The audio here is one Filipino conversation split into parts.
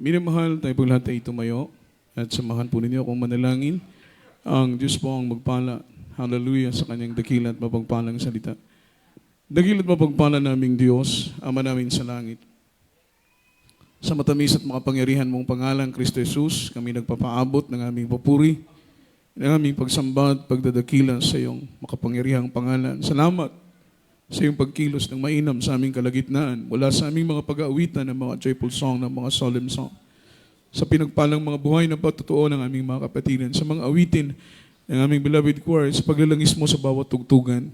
Minamahal, tayo po lahat ay tumayo at samahan po ninyo akong manalangin. Ang Diyos po ang magpala. Hallelujah sa kanyang dakila at mapagpalang salita. Dakila at mapagpala naming Diyos, Ama namin sa langit. Sa matamis at makapangyarihan mong pangalan, Kristo Jesus, kami nagpapaabot ng aming papuri, ng aming pagsamba at pagdadakila sa iyong makapangyarihang pangalan. Salamat sa iyong pagkilos ng mainam sa aming kalagitnaan, mula sa aming mga pag-aawitan ng mga joyful song, ng mga solemn song, sa pinagpalang mga buhay na patutuo ng aming mga kapatiran, sa mga awitin ng aming beloved choir, sa paglalangis mo sa bawat tugtugan,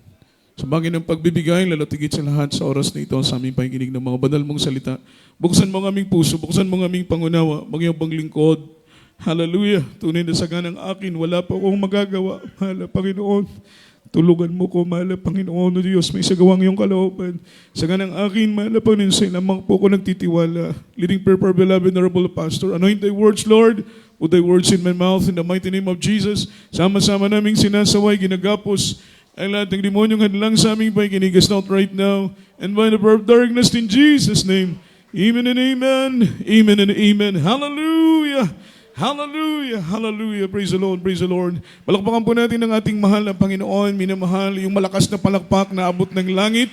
sa bagay ng pagbibigay, lalatigit sa lahat sa oras na ito sa aming pakikinig ng mga banal mong salita. Buksan mo ang aming puso, buksan mo ang aming pangunawa, magyang panglingkod. Hallelujah! Tunay na saganang akin, wala pa akong magagawa. Mahal na Panginoon, tulugan mo ko, mahal na Panginoon o Diyos, may sagawang iyong kalooban. Saganang akin, mahal na Panginoon, sa lamang po ko nagtitiwala. Leading prayer for beloved Honorable Pastor, anoint thy words, Lord, put thy words in my mouth, in the mighty name of Jesus. Sama-sama naming sinasaway, ginagapos, ang lahat ng demonyong hadlang sa aming pakikinig is not right now. And by the power of darkness in Jesus' name. Amen and amen. Amen and amen. Hallelujah. Hallelujah. Hallelujah. Praise the Lord. Praise the Lord. Palakpakan po natin ang ating mahal na Panginoon. Minamahal, yung malakas na palakpak na abot ng langit.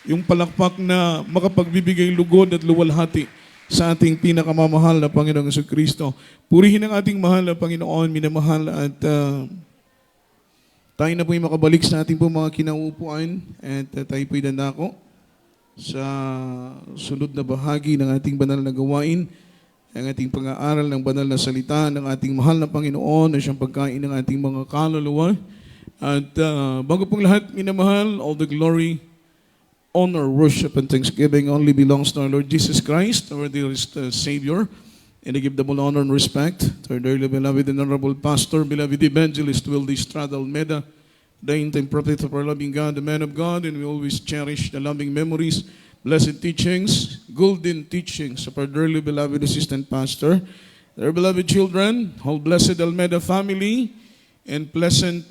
Yung palakpak na makapagbibigay lugod at luwalhati sa ating pinakamamahal na Panginoong Jesucristo. Purihin ang ating mahal na Panginoon. Minamahal at tayo na po yung makabalik sa ating po mga kinaupuan at tayo po'y dandako sa sunod na bahagi ng ating banal na gawain, ang ating pag-aaral ng banal na salita ng ating mahal na Panginoon na siyang pagkain ng ating mga kaluluwa. At bago pong lahat, minamahal, all the glory, honor, worship, and thanksgiving only belongs to our Lord Jesus Christ, our dearest Savior. And I give double honor and respect to our dearly beloved and honorable pastor, beloved evangelist Wildy Strada Almeida, the intime prophet of our loving God, the man of God, and we always cherish the loving memories, blessed teachings, golden teachings of our dearly beloved assistant pastor, their beloved children, whole blessed Almeida family, and pleasant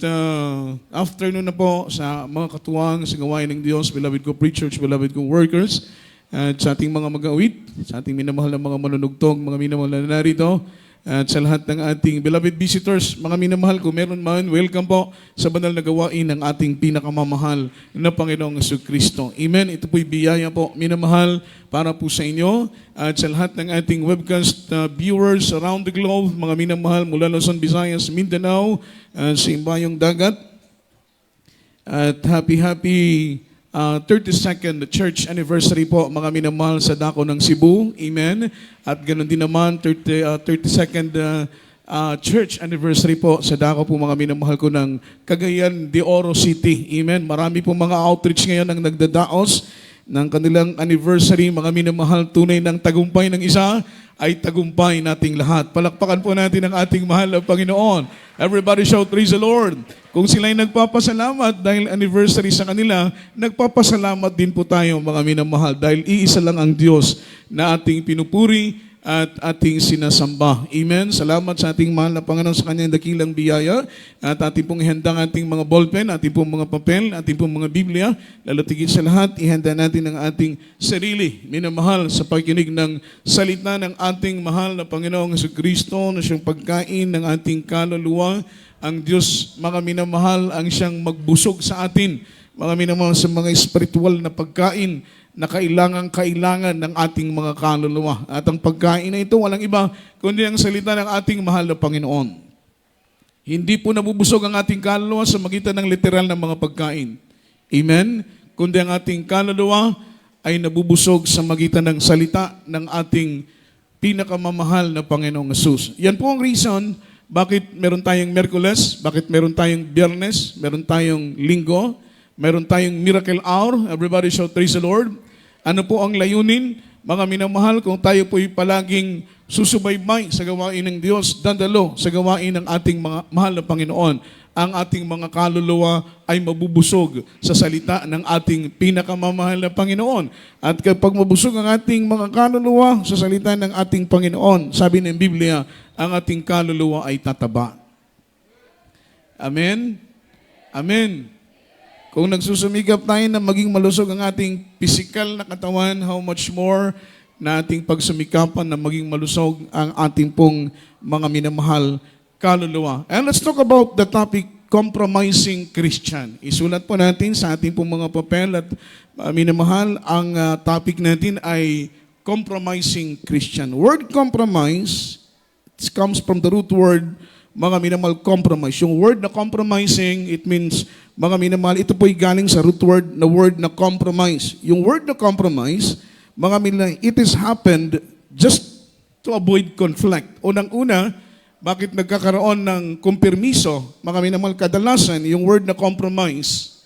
afternoon na po sa mga katuwang sa gawain ng Diyos, beloved ko preachers, beloved kong workers, at sa ating mga mag-awit, sa ating minamahal na mga manunugtog, mga minamahal na narito, at sa lahat ng ating beloved visitors, mga minamahal, kung meron man, welcome po sa banal na gawain ng ating pinakamamahal na Panginoong Jesucristo. Amen. Ito po'y biyaya po, minamahal, para po sa inyo at sa lahat ng ating webcast viewers around the globe, mga minamahal mula Luzon, Visayas, Mindanao, sa Imbayong Dagat. At happy 32nd church anniversary po, mga minamahal sa dako ng Cebu. Amen. At ganoon din naman 32nd church anniversary po sa dako po, mga minamahal ko, ng Cagayan de Oro City. Amen. Marami po mga outreach ngayon ang nagdadaos ng kanilang anniversary, mga minamahal. Tunay ng tagumpay ng isa ay tagumpay nating lahat. Palakpakan po natin ang ating mahal na Panginoon. Everybody shout, praise the Lord. Kung sila'y nagpapasalamat dahil anniversary sa kanila, nagpapasalamat din po tayo, mga minamahal, dahil iisa lang ang Diyos na ating pinupuri at ating sinasamba. Amen. Salamat sa ating mahal na Panginoon sa kanyang dakilang biyaya at ating pong ihandang ating mga ballpen, ating pong mga papel, ating pong mga Biblia. Lalatigit sa lahat, ihanda natin ang ating sarili, minamahal, sa pagkinig ng salita ng ating mahal na Panginoong Jesucristo na siyang pagkain ng ating kaluluwa. Ang Diyos, mga minamahal, ang siyang magbusog sa atin, mga minamahal, sa mga spiritual na pagkain na kailangan ng ating mga kaluluwa. At ang pagkain na ito, walang iba kundi ang salita ng ating mahal na Panginoon. Hindi po nabubusog ang ating kaluluwa sa magitan ng literal na mga pagkain. Amen? Kundi ang ating kaluluwa ay nabubusog sa magitan ng salita ng ating pinakamamahal na Panginoong Jesus. Yan po ang reason bakit meron tayong Miyerkules, bakit meron tayong Biyernes, meron tayong Linggo, meron tayong Miracle Hour. Everybody shout, praise the Lord. Ano po ang layunin? Mga minamahal, kung tayo po'y palaging susubaybay sa gawain ng Diyos, dadalo sa gawain ng ating mga mahal na Panginoon, ang ating mga kaluluwa ay mabubusog sa salita ng ating pinakamamahal na Panginoon. At kapag mabusog ang ating mga kaluluwa sa salita ng ating Panginoon, sabi ng Biblia, ang ating kaluluwa ay tataba. Amen? Amen. Kung nagsusumikap tayo na maging malusog ang ating physical na katawan, how much more na ating pagsumikapan na maging malusog ang ating pong mga minamahal kaluluwa. And let's talk about the topic, compromising Christian. Isulat po natin sa ating pong mga papel at minamahal, ang topic natin ay compromising Christian. Word compromise, it comes from the root word, mga minamahal, compromise. Yung word na compromising, it means, mga minamahal, ito po'y galing sa root word na compromise. Yung word na compromise, mga minamahal, it has happened just to avoid conflict. Unang-una, bakit nagkakaroon ng kumpermiso, mga minamahal, kadalasan, yung word na compromise,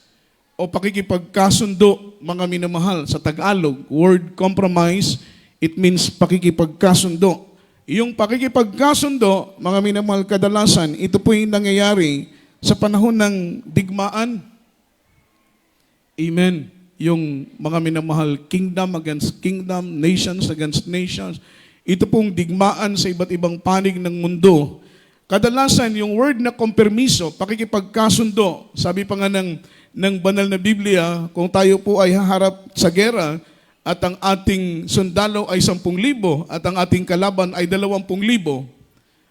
o pakikipagkasundo, mga minamahal, sa Tagalog, word compromise, it means pakikipagkasundo. Yung pakikipagkasundo, mga minamahal, kadalasan, ito po yung nangyayari sa panahon ng digmaan. Amen. Yung mga minamahal, kingdom against kingdom, nations against nations, ito pong digmaan sa iba't ibang panig ng mundo. Kadalasan, yung word na kompermiso, pakikipagkasundo, sabi pa nga ng banal na Biblia, kung tayo po ay haharap sa gera at ang ating sundalo ay 10,000 at ang ating kalaban ay 20,000,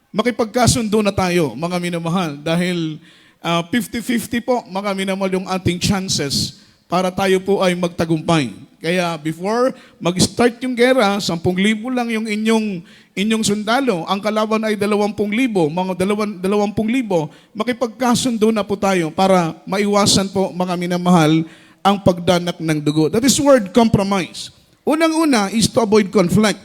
makipagkasundo na tayo, mga minamahal, dahil 50-50 po, mga minamahal, yung ating chances para tayo po ay magtagumpay. Kaya before mag-start yung gera, 10,000 lang yung inyong sundalo, ang kalaban ay 20,000, mga 20,000, makipagkasundo na po tayo para maiwasan po, mga minamahal, ang pagdanak ng dugo. That is word compromise. Unang-una is to avoid conflict.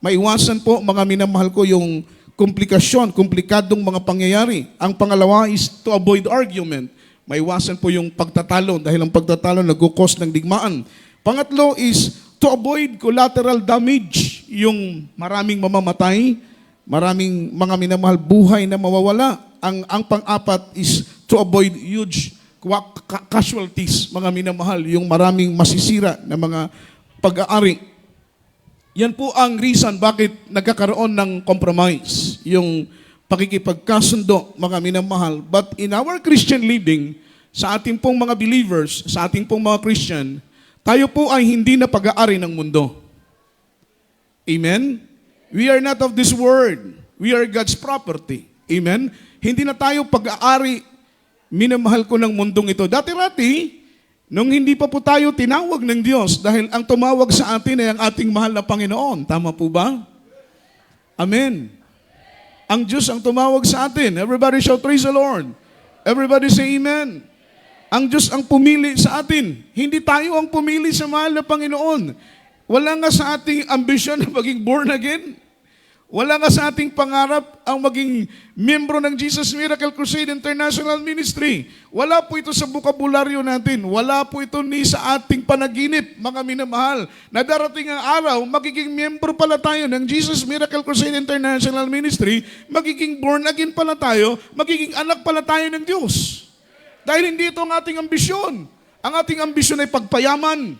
Maiwasan po, mga minamahal ko, yung komplikadong mga pangyayari. Ang pangalawa is to avoid argument. Maiwasan po yung pagtatalo dahil ang pagtatalo nag-cause ng digmaan. Pangatlo is to avoid collateral damage, yung maraming mamamatay, maraming mga minamahal buhay na mawawala. Ang pang-apat is to avoid huge casualties, mga minamahal, yung maraming masisira na mga pag-aari. Yan po ang reason bakit nagkakaroon ng compromise, yung pakikipagkasundo, mga minamahal. But in our Christian living, sa ating pong mga believers, sa ating pong mga Christian, tayo po ay hindi na pag-aari ng mundo. Amen? We are not of this world. We are God's property. Amen? Hindi na tayo pag-aari, minamahal ko, ng mundong ito. Dati-rati, nung hindi pa po tayo tinawag ng Diyos, dahil ang tumawag sa atin ay ang ating mahal na Panginoon. Tama po ba? Amen. Ang Diyos ang tumawag sa atin. Everybody shout, praise the Lord. Everybody say amen. Ang Diyos ang pumili sa atin. Hindi tayo ang pumili sa mahal na Panginoon. Wala nga sa ating ambisyon na maging born again. Wala nga sa ating pangarap ang maging miyembro ng Jesus Miracle Crusade International Ministry. Wala po ito sa bukabularyo natin. Wala po ito ni sa ating panaginip, mga minamahal. Na darating ang araw, magiging miyembro pala tayo ng Jesus Miracle Crusade International Ministry, magiging born again pala tayo, magiging anak pala tayo ng Diyos. Dahil hindi ito ang ating ambisyon. Ang ating ambisyon ay pagpayaman.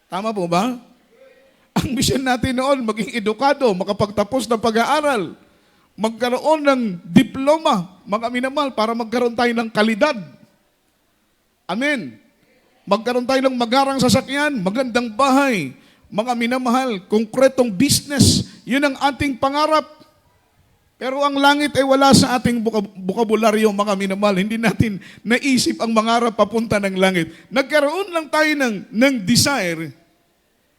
Tama po ba? Ang mission natin noon, maging edukado, makapagtapos ng pag-aaral, magkaroon ng diploma, mga minamahal, para magkaroon tayo ng kalidad. Amen. Magkaroon tayo ng magarang sasakyan, magandang bahay, mga minamahal, konkretong business. Yun ang ating pangarap. Pero ang langit ay wala sa ating bukabularyo, mga minamahal. Hindi natin naisip ang mangarap papunta ng langit. Nagkaroon lang tayo ng desire.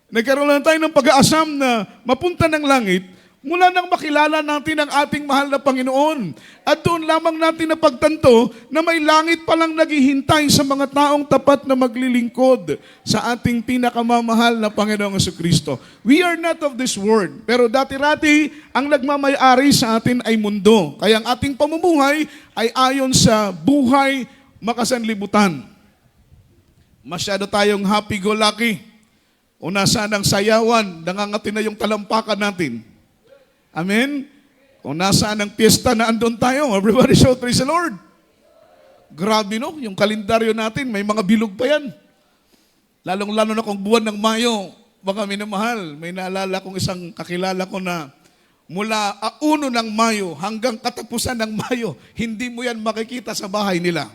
Nagkaroon lang tayo ng pag-aasam na mapunta ng langit mula nang makilala natin ang ating mahal na Panginoon. At doon lamang natin napagtanto na may langit palang naghihintay sa mga taong tapat na maglilingkod sa ating pinakamamahal na Panginoong Jesucristo. We are not of this world. Pero dati-rati, ang nagmamayari sa atin ay mundo. Kaya ang ating pamumuhay ay ayon sa buhay makasanlibutan. Masyado tayong happy-go-lucky. O nasaan ang sayawan, nangangati na yung talampakan natin. Amen? Kung nasaan ang piyesta na andun tayo, everybody shout, praise the Lord. Grabe, no? Yung kalendaryo natin, may mga bilog pa yan. Lalong-lalo na kung buwan ng Mayo, mga minamahal, may naalala kong isang kakilala ko na mula 1 ng Mayo hanggang katapusan ng Mayo, hindi mo yan makikita sa bahay nila.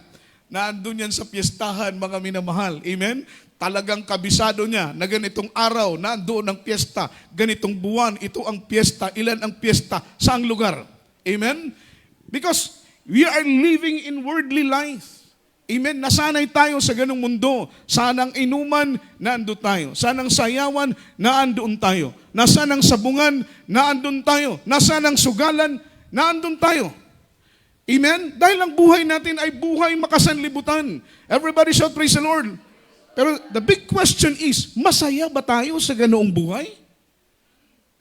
na andun yan sa piyestahan, mga minamahal. Amen? Talagang kabisado niya na ganitong araw, na andoon ang piyesta, ganitong buwan, ito ang piyesta, ilan ang piyesta, saang lugar. Amen? Because we are living in worldly life. Amen? Nasanay tayo sa ganung mundo. Sanang inuman, naandun tayo. Sanang sayawan, naandun tayo. Nasanang sabungan, naandun tayo. Nasanang sugalan, naandun tayo. Amen? Dahil ang buhay natin ay buhay makasanlibutan. Everybody shout, praise the Lord. Pero the big question is, masaya ba tayo sa ganoong buhay?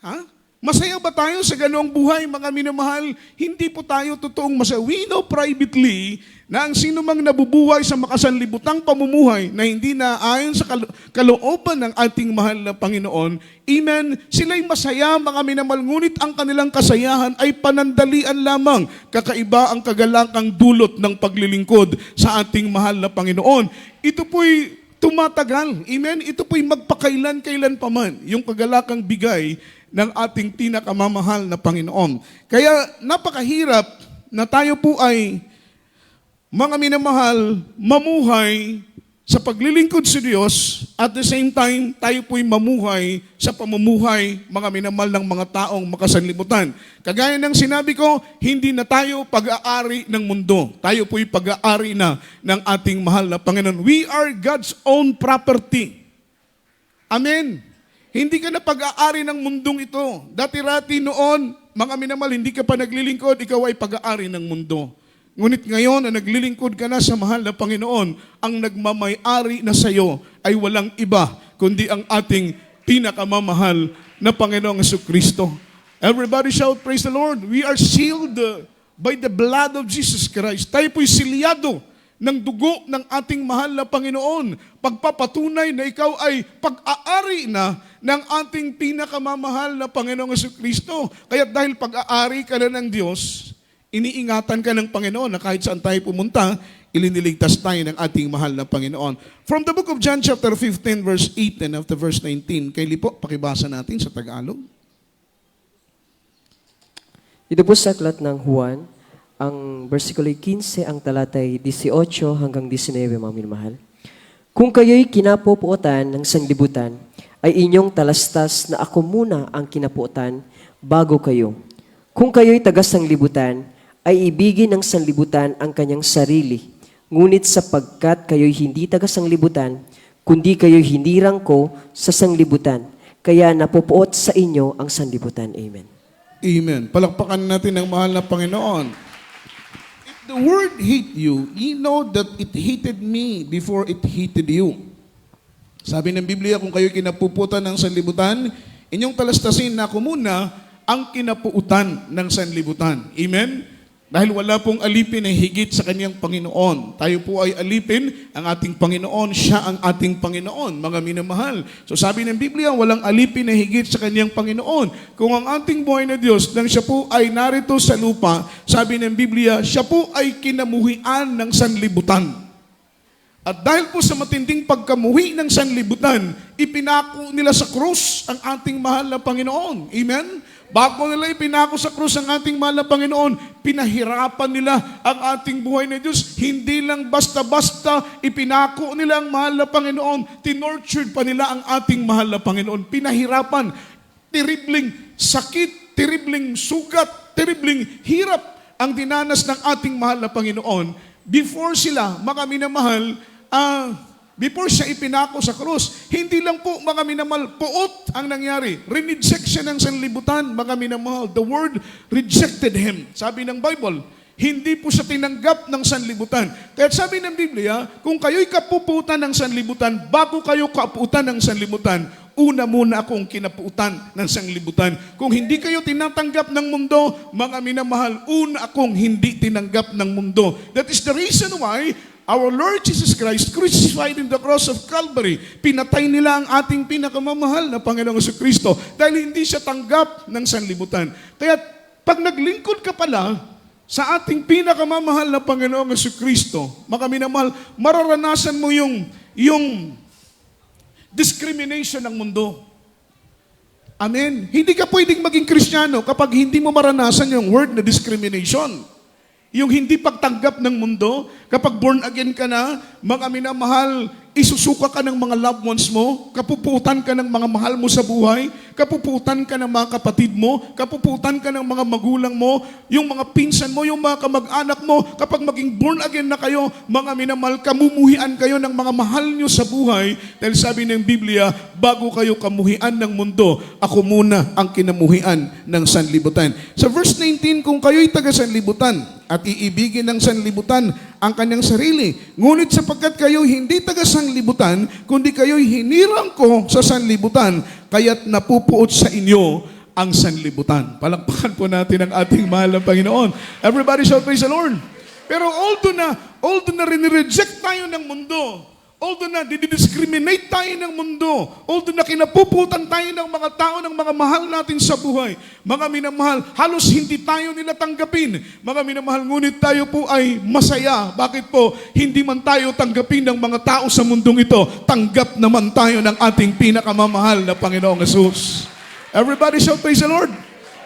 Ha? Masaya ba tayo sa ganoong buhay, mga minamahal? Hindi po tayo totoong masaya. We know privately na ang sino mang nabubuhay sa makasanlibutang pamumuhay na hindi na ayon sa kalooban ng ating mahal na Panginoon, amen, sila'y masaya, mga minamahal, ngunit ang kanilang kasayahan ay panandalian lamang. Kakaiba ang kagalakang dulot ng paglilingkod sa ating mahal na Panginoon. Ito po'y tumatagal. Amen? Ito po'y magpakailan-kailan pa man, yung kagalakang bigay ng ating pinakamamahal na Panginoon. Kaya napakahirap na tayo po ay, mga minamahal, mamuhay sa paglilingkod sa Diyos, at the same time, tayo po'y mamuhay sa pamumuhay, mga minamahal, ng mga taong makasanlibutan. Kagaya ng sinabi ko, hindi na tayo pag-aari ng mundo. Tayo po'y pag-aari na ng ating mahal na Panginoon. We are God's own property. Amen. Hindi ka na pag-aari ng mundong ito. Dati-rati noon, mga minamahal, hindi ka pa naglilingkod, ikaw ay pag-aari ng mundo. Ngunit ngayon, na naglilingkod ka na sa mahal na Panginoon, ang nagmamay-ari na sa iyo ay walang iba, kundi ang ating pinakamamahal na Panginoong Jesucristo. Everybody shout, praise the Lord. We are sealed by the blood of Jesus Christ. Tayo po'y silyado ng dugo ng ating mahal na Panginoon. Pagpapatunay na ikaw ay pag-aari na ng ating pinakamamahal na Panginoong Jesucristo. Kaya dahil pag-aari ka na ng Diyos, iniingatan ka ng Panginoon na kahit saan tayo pumunta, iliniligtas tayo ng ating mahal na Panginoon. From the book of John chapter 15 verse 8 and after verse 19, kay Lipo, pakibasa natin sa Tagalog. Ito po sa aklat ng Juan, ang versikulo 15, ang talatay 18 hanggang 19, mga minamahal. Kung kayo'y kinapupuotan ng sanglibutan, ay inyong talastas na ako muna ang kinapuotan bago kayo. Kung kayo'y taga-sanglibutan, ay ibigin ng sanlibutan ang kanyang sarili. Ngunit sapagkat kayo'y hindi taga-sanglibutan, kundi kayo'y hinirang ko sa sanglibutan, kaya napupuot sa inyo ang sanlibutan. Amen. Amen. Palakpakan natin ang mahal na Panginoon. The word hate you, you know that it hated me before it hated you. Sabi ng Biblia, kung kayo kinapuputan ng sanlibutan, inyong talastasin na ako muna ang kinapuutan ng sanlibutan. Amen? Dahil wala pong alipin na higit sa kanyang Panginoon. Tayo po ay alipin ang ating Panginoon, siya ang ating Panginoon, mga minamahal. So sabi ng Biblia, walang alipin na higit sa kanyang Panginoon. Kung ang ating buhay na Diyos, nang siya po ay narito sa lupa, sabi ng Biblia, siya po ay kinamuhian ng sanlibutan. At dahil po sa matinding pagkamuhi ng sanlibutan, ipinako nila sa krus ang ating mahal na Panginoon. Amen? Bago nila ipinako sa krus ang ating mahal na Panginoon, pinahirapan nila ang ating buhay na Diyos. Hindi lang basta-basta ipinako nila ang mahal na Panginoon, tinortured pa nila ang ating mahal na Panginoon. Pinahirapan, terribling sakit, terribling sugat, terribling hirap ang dinanas ng ating mahal na Panginoon. Before sila, mga minamahal, before siya ipinako sa krus, hindi lang po, mga minamahal, puot ang nangyari. Reneject siya ng sanlibutan, mga minamahal. The word rejected him. Sabi ng Bible, hindi po siya tinanggap ng sanlibutan. Kaya sabi ng Biblia, kung kayo'y kapuputan ng sanlibutan, bago kayo kaputan ng sanlibutan, una muna akong kinapuutan ng sanlibutan. Kung hindi kayo tinatanggap ng mundo, mga minamahal, una akong hindi tinanggap ng mundo. That is the reason why our Lord Jesus Christ crucified in the cross of Calvary. Pinatay nila ang ating pinakamamahal na Panginoong Jesucristo dahil hindi siya tanggap ng sanlibutan. Kaya pag naglingkod ka pala sa ating pinakamamahal na Panginoong Jesucristo, mga minamahal, mararanasan mo yung discrimination ng mundo. Amen. Hindi ka pwedeng maging Kristiyano kapag hindi mo maranasan yung word na discrimination. Yung hindi pagtanggap ng mundo, kapag born again ka na, mga minamahal, isusuka ka ng mga loved ones mo, kapuputan ka ng mga mahal mo sa buhay, kapuputan ka ng mga kapatid mo, kapuputan ka ng mga magulang mo, yung mga pinsan mo, yung mga kamag-anak mo, kapag maging born again na kayo, mga minamahal, kamumuhian kayo ng mga mahal nyo sa buhay, dahil sabi ng Biblia, bago kayo kamuhian ng mundo, ako muna ang kinamuhian ng sanlibutan. Sa verse 19, kung kayo'y taga sanlibutan, at iibigin ng sanlibutan ang kanyang sarili. Ngunit sapagkat kayo hindi taga sanlibutan, kundi kayo'y hinirang ko sa sanlibutan, kaya't napupuot sa inyo ang sanlibutan. Palakpakan po natin ang ating mahal na Panginoon. Everybody shout praise the Lord. Pero although na rinireject tayo ng mundo, although na didiscriminate tayo ng mundo, although na kinapuputan tayo ng mga tao, ng mga mahal natin sa buhay, mga minamahal, halos hindi tayo nila tanggapin. Mga minamahal, ngunit tayo po ay masaya. Bakit po? Hindi man tayo tanggapin ng mga tao sa mundong ito, tanggap naman tayo ng ating pinakamamahal na Panginoong Jesus. Everybody shout praise the Lord.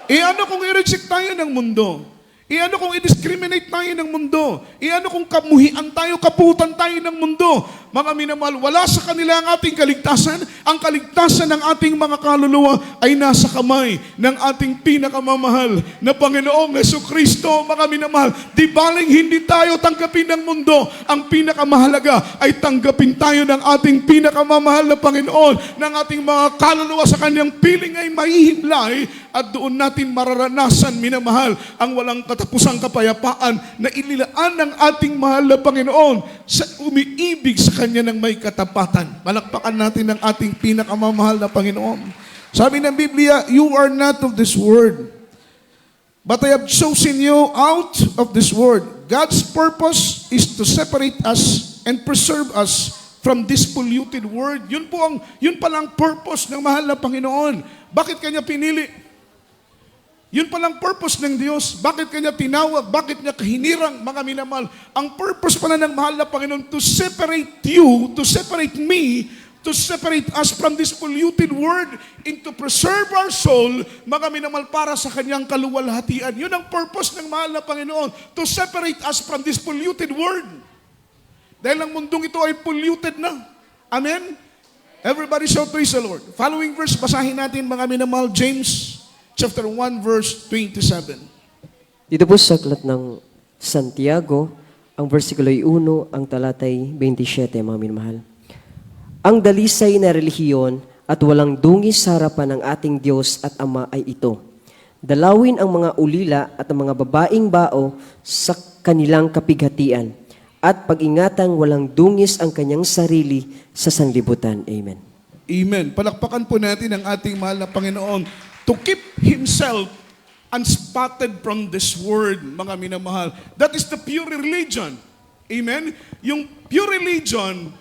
Ano kung i-reject tayo ng mundo? Ano kung i-discriminate tayo ng mundo? Ano kung kamuhian tayo, kaputan tayo ng mundo? Mga minamahal, wala sa kanila ang ating kaligtasan. Ang kaligtasan ng ating mga kaluluwa ay nasa kamay ng ating pinakamamahal na Panginoong Jesucristo. Mga minamahal, di baling hindi tayo tanggapin ng mundo, ang pinakamahalaga ay tanggapin tayo ng ating pinakamamahal na Panginoon, ng ating mga kaluluwa sa kanyang piling ay mahihimlay, at doon natin mararanasan, minamahal, ang walang katapusang kapayapaan na inilaan ng ating mahal na Panginoon sa umiibig sa Kanya ng may katapatan. Malakpakan natin ang ating pinakamamahal na Panginoon. Sabi ng Biblia, you are not of this world, but I have chosen you out of this world. God's purpose is to separate us and preserve us from this polluted world. Yun palang purpose ng mahal na Panginoon. Bakit Kanya pinili? Yun palang purpose ng Diyos. Bakit Kanya tinawag? Bakit Niya kahinirang, mga minamahal? Ang purpose pala ng mahal na Panginoon, to separate you, to separate me, to separate us from this polluted world, and to preserve our soul, mga minamahal, para sa Kanyang kaluwalhatian. Yun ang purpose ng mahal na Panginoon, to separate us from this polluted world. Dahil ang mundong ito ay polluted na. Amen? Everybody shout praise the Lord. Following verse, basahin natin, mga minamahal, James chapter 1, verse 27. Dito po sa aklat ng Santiago, ang versikulo 1, ang talatay 27, mga minamahal. Ang dalisay na relihiyon at walang dungis sa harapan ng ating Diyos at Ama ay ito: dalawin ang mga ulila at ang mga babaeng bao sa kanilang kapighatian, at pag-ingatang walang dungis ang kanyang sarili sa sanlibutan. Amen. Amen. Palakpakan po natin ang ating mahal na Panginoon to keep Himself unspotted from this world, mga minamahal. That is the pure religion. Amen? Yung pure religion,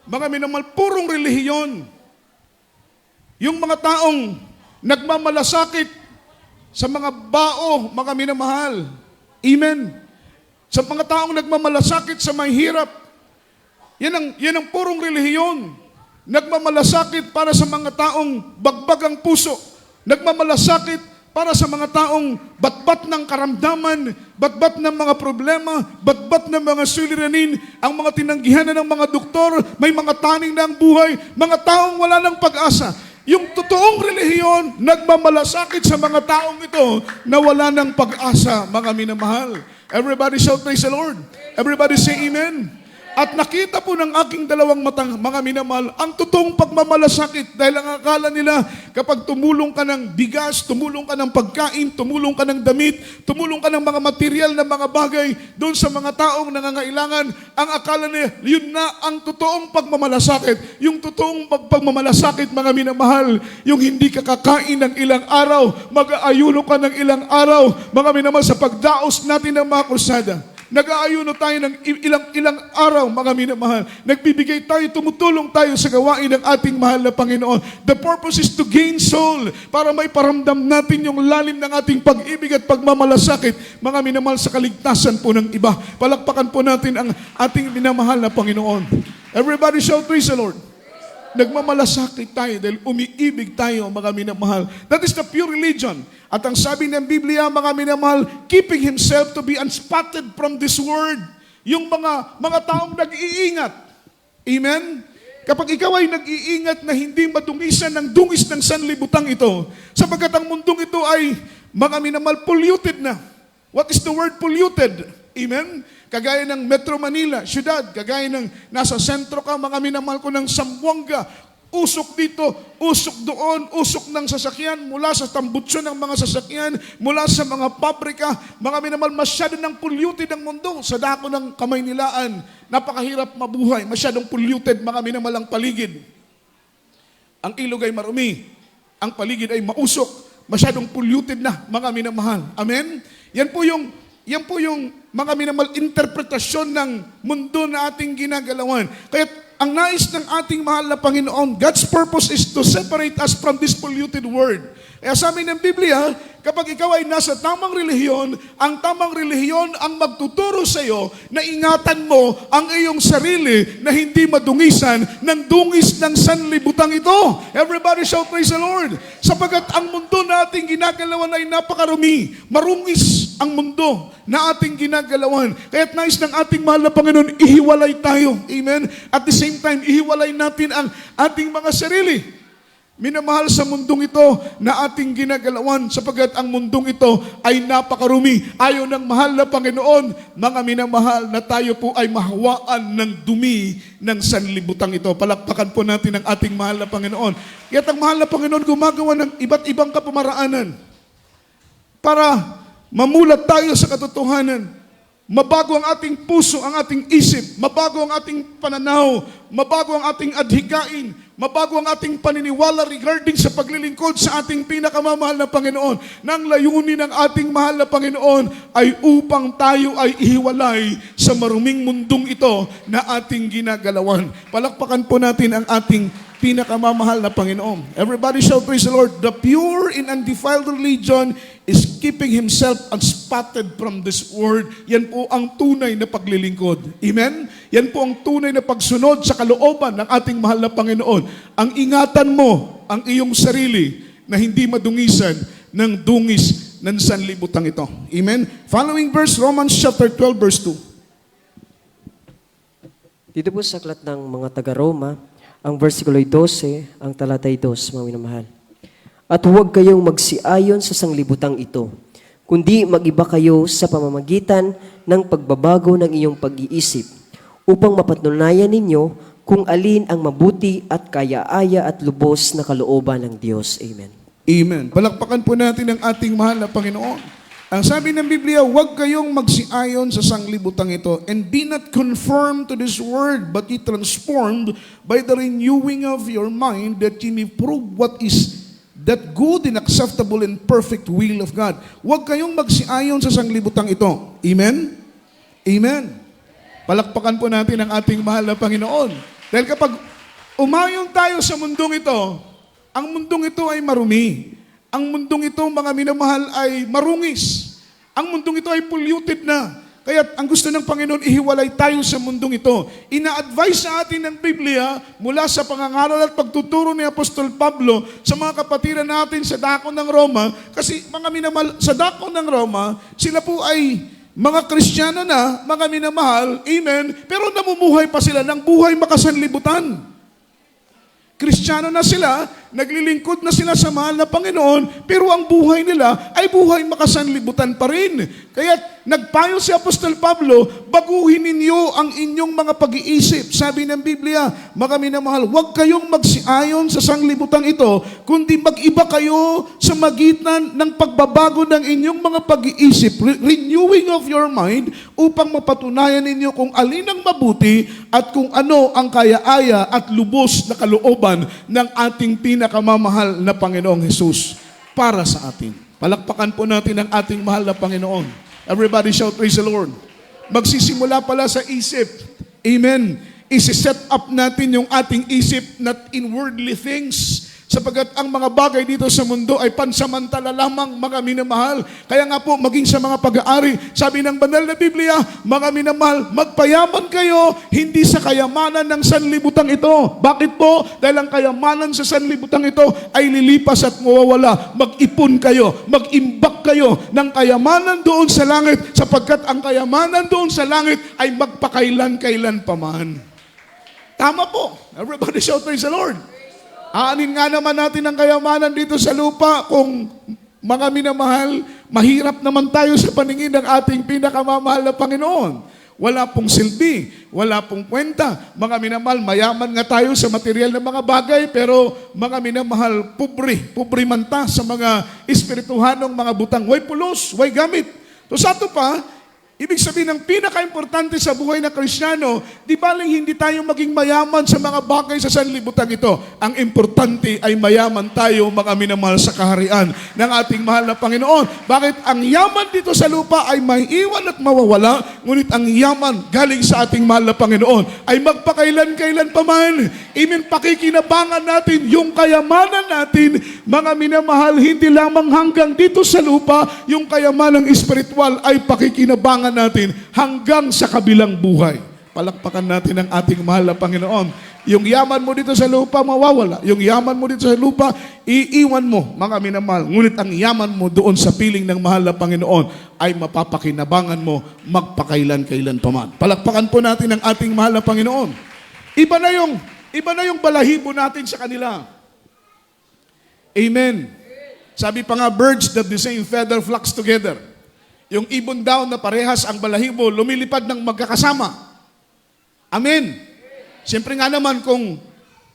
mga minamahal, purong relihiyon. Yung mga taong nagmamalasakit sa mga bao, mga minamahal. Amen? Sa mga taong nagmamalasakit sa mahirap. Yan ang purong relihiyon. Nagmamalasakit para sa mga taong bagbag ang puso. Nagmamalasakit para sa mga taong batbat ng karamdaman, batbat ng mga problema, batbat ng mga suliranin, ang mga tinanggihan na ng mga doktor, may mga taning na ang buhay, mga taong wala ng pag-asa. Yung totoong relihiyon, nagmamalasakit sa mga taong ito na wala ng pag-asa, mga minamahal. Everybody shout praise the Lord. Everybody say amen. At nakita po ng aking dalawang matang, mga minamahal, ang totoong pagmamalasakit, dahil ang akala nila kapag tumulong ka ng bigas, tumulong ka ng pagkain, tumulong ka ng damit, tumulong ka ng mga material na mga bagay doon sa mga taong nangangailangan, ang akala nila, yun na ang totoong pagmamalasakit. Yung totoong pagmamalasakit, mga minamahal, yung hindi ka kakain ng ilang araw, mag-aayuno ka ng ilang araw, mga minamahal, sa pagdaos natin ng mga krusada. Nag-aayuno tayo ng ilang araw, mga minamahal. Nagbibigay tayo, tumutulong tayo sa gawain ng ating mahal na Panginoon. The purpose is to gain soul, para may paramdam natin yung lalim ng ating pag-ibig at pagmamalasakit, mga minamahal, sa kaligtasan po ng iba. Palakpakan po natin ang ating minamahal na Panginoon. Everybody shout praise the Lord. Nagmamalasakit tayo dahil umiibig tayo, mga minamahal. That is the pure religion. At ang sabi ng Biblia, mga minamahal, keeping himself to be unspotted from this world. Yung mga taong nag-iingat. Amen? Kapag ikaw ay nag-iingat na hindi madungisan ng dungis ng sanlibutan ito, sapagkat ang mundong ito ay, mga minamahal, polluted na. What is the word polluted? Amen? Kagaya ng Metro Manila, syudad, kagaya ng nasa sentro ka, mga minamahal ko ng Zamboanga, usok dito, usok doon, usok ng sasakyan, mula sa tambutso ng mga sasakyan, mula sa mga pabrika, mga minamahal, masyado ng polluted ang mundo. Sa dako ng Kamaynilaan, napakahirap mabuhay, masyadong polluted, mga minamahal, ang paligid. Ang ilog ay marumi, ang paligid ay mausok, masyadong polluted na, mga minamahal. Amen? Yan po yung mga minamahal interpretasyon ng mundo na ating ginagalawan. Kaya ang nais ng ating mahal na Panginoon, God's purpose is to separate us from this polluted world. Kaya sa amin ng Biblia, kapag ikaw ay nasa tamang relihiyon, ang tamang relihiyon ang magtuturo sa iyo na ingatan mo ang iyong sarili na hindi madungisan ng dungis ng sanlibutan ito. Everybody shout praise the Lord. Sapagkat ang mundo na ating ginagalawan ay napakarumi. Marungis ang mundo na ating ginagalawan. Kaya't nais ng ating mahal na Panginoon, ihiwalay tayo. Amen? At the same time, ihiwalay natin ang ating mga sarili. Minamahal sa mundong ito na ating ginagalawan sapagkat ang mundong ito ay napakarumi. Ayaw ng mahal na Panginoon, mga minamahal, na tayo po ay mahawaan ng dumi ng sanlibutan ito. Palakpakan po natin ang ating mahal na Panginoon. Kaya't ang mahal na Panginoon gumagawa ng iba't ibang kapamaraanan para mamulat tayo sa katotohanan. Mabago ang ating puso, ang ating isip, mabago ang ating pananaw, mabago ang ating adhikain, mabago ang ating paniniwala regarding sa paglilingkod sa ating pinakamamahal na Panginoon. Nang layunin ng ating mahal na Panginoon ay upang tayo ay ihiwalay sa maruming mundong ito na ating ginagalawan. Palakpakan po natin ang ating pinakamamahal na Panginoon. Everybody shout praise the Lord. The pure and undefiled religion is keeping himself unspotted from this world. Yan po ang tunay na paglilingkod. Amen? Yan po ang tunay na pagsunod sa kalooban ng ating mahal na Panginoon. Ang ingatan mo ang iyong sarili na hindi madungisan ng dungis ng sanlibutan ito. Amen? Following verse, Romans chapter 12 verse 2. Dito po sa aklat ng mga taga-Roma, ang versikulo'y 12, ang talatay 2, mga minamahal. At huwag kayong magsiayon sa sanglibutang ito, kundi mag-iba kayo sa pamamagitan ng pagbabago ng iyong pag-iisip, upang mapatunayan ninyo kung alin ang mabuti at kaya-aya at lubos na kalooban ng Diyos. Amen. Amen. Palakpakan po natin ang ating mahal na Panginoon. Ang sabi ng Biblia, huwag kayong magsiayon sa sanglibutang ito, and be not conformed to this world, but ye transformed by the renewing of your mind, that ye may prove what is that good and acceptable and perfect will of God. Huwag kayong magsiayon sa sanglibutang ito. Amen? Amen. Palakpakan po natin ang ating mahal na Panginoon. Dahil kapag umayon tayo sa mundong ito, ang mundong ito ay marumi. Ang mundong ito, mga minamahal, ay marungis. Ang mundong ito ay polluted na. Kaya ang gusto ng Panginoon, ihiwalay tayo sa mundong ito. Ina-advise sa atin ng Biblia mula sa pangangaral at pagtuturo ni Apostol Pablo sa mga kapatiran natin sa dako ng Roma. Kasi mga minamahal, sa dako ng Roma, sila po ay mga Kristiyano na, mga minamahal, amen, pero namumuhay pa sila ng buhay makasanlibutan. Kristiyano na sila, naglilingkod na sila sa mahal na Panginoon, pero ang buhay nila ay buhay makasanlibutan pa rin. Kaya nagpayo si Apostol Pablo, baguhin ninyo ang inyong mga pag-iisip. Sabi ng Biblia, mga minamahal, huwag kayong magsiayon sa sanglibutan ito, kundi mag-iba kayo sa magitan ng pagbabago ng inyong mga pag-iisip, renewing of your mind, upang mapatunayan ninyo kung alin ang mabuti at kung ano ang kaya-aya at lubos na kalooban ng ating pinakamamahal na Panginoong Hesus para sa atin. Palakpakan po natin ang ating mahal na Panginoon. Everybody shout praise the Lord. Magsisimula pala sa isip. Amen. Isi-set up natin yung ating isip not in worldly things, Sapagat ang mga bagay dito sa mundo ay pansamantala lamang, mga minamahal. Kaya nga po, maging sa mga pag-aari, sabi ng banal na Biblia, mga minamahal, magpayaman kayo, hindi sa kayamanan ng sanlibutan ito. Bakit po? Dahil ang kayamanan sa sanlibutan ito ay lilipas at mawawala. Mag-ipon kayo, mag-imbak kayo ng kayamanan doon sa langit, sapagkat ang kayamanan doon sa langit ay magpakailan-kailan paman. Tama po. Everybody shout praise the Lord. Aanin nga naman natin ang kayamanan dito sa lupa kung, mga minamahal, mahirap naman tayo sa paningin ng ating pinakamamahal na Panginoon. Wala pong silbi, wala pong kwenta. Mga minamahal, mayaman nga tayo sa material na mga bagay, pero mga minamahal, pobre man ta sa mga espirituhanong mga butang. Way pulos, way gamit. So sa ito pa, ibig sabihin, ng pinaka-importante sa buhay na Kristiyano, di baling hindi tayo maging mayaman sa mga bagay sa sanlibutan ito. Ang importante ay mayaman tayo, mga minamahal, sa kaharian ng ating mahal na Panginoon. Bakit? Ang yaman dito sa lupa ay maiiwan at mawawala, ngunit ang yaman galing sa ating mahal na Panginoon ay magpakailan-kailan paman. Amen, pakikinabangan natin yung kayamanan natin, mga minamahal, hindi lamang hanggang dito sa lupa, yung kayamanang espiritual ay pakikinabangan natin hanggang sa kabilang buhay. Palakpakan natin ang ating mahal na Panginoon. Yung yaman mo dito sa lupa, mawawala. Yung yaman mo dito sa lupa, iiwan mo, mga minamahal. Ngunit ang yaman mo doon sa piling ng mahal na Panginoon ay mapapakinabangan mo magpakailan-kailan paman. Palakpakan po natin ang ating mahal na Panginoon. Iba na yung balahibo natin sa kanila. Amen. Sabi pa nga, birds that the same feather flocks together. Yung ibon daw na parehas ang balahibo, lumilipad ng magkakasama. Amen. Siyempre nga naman, kung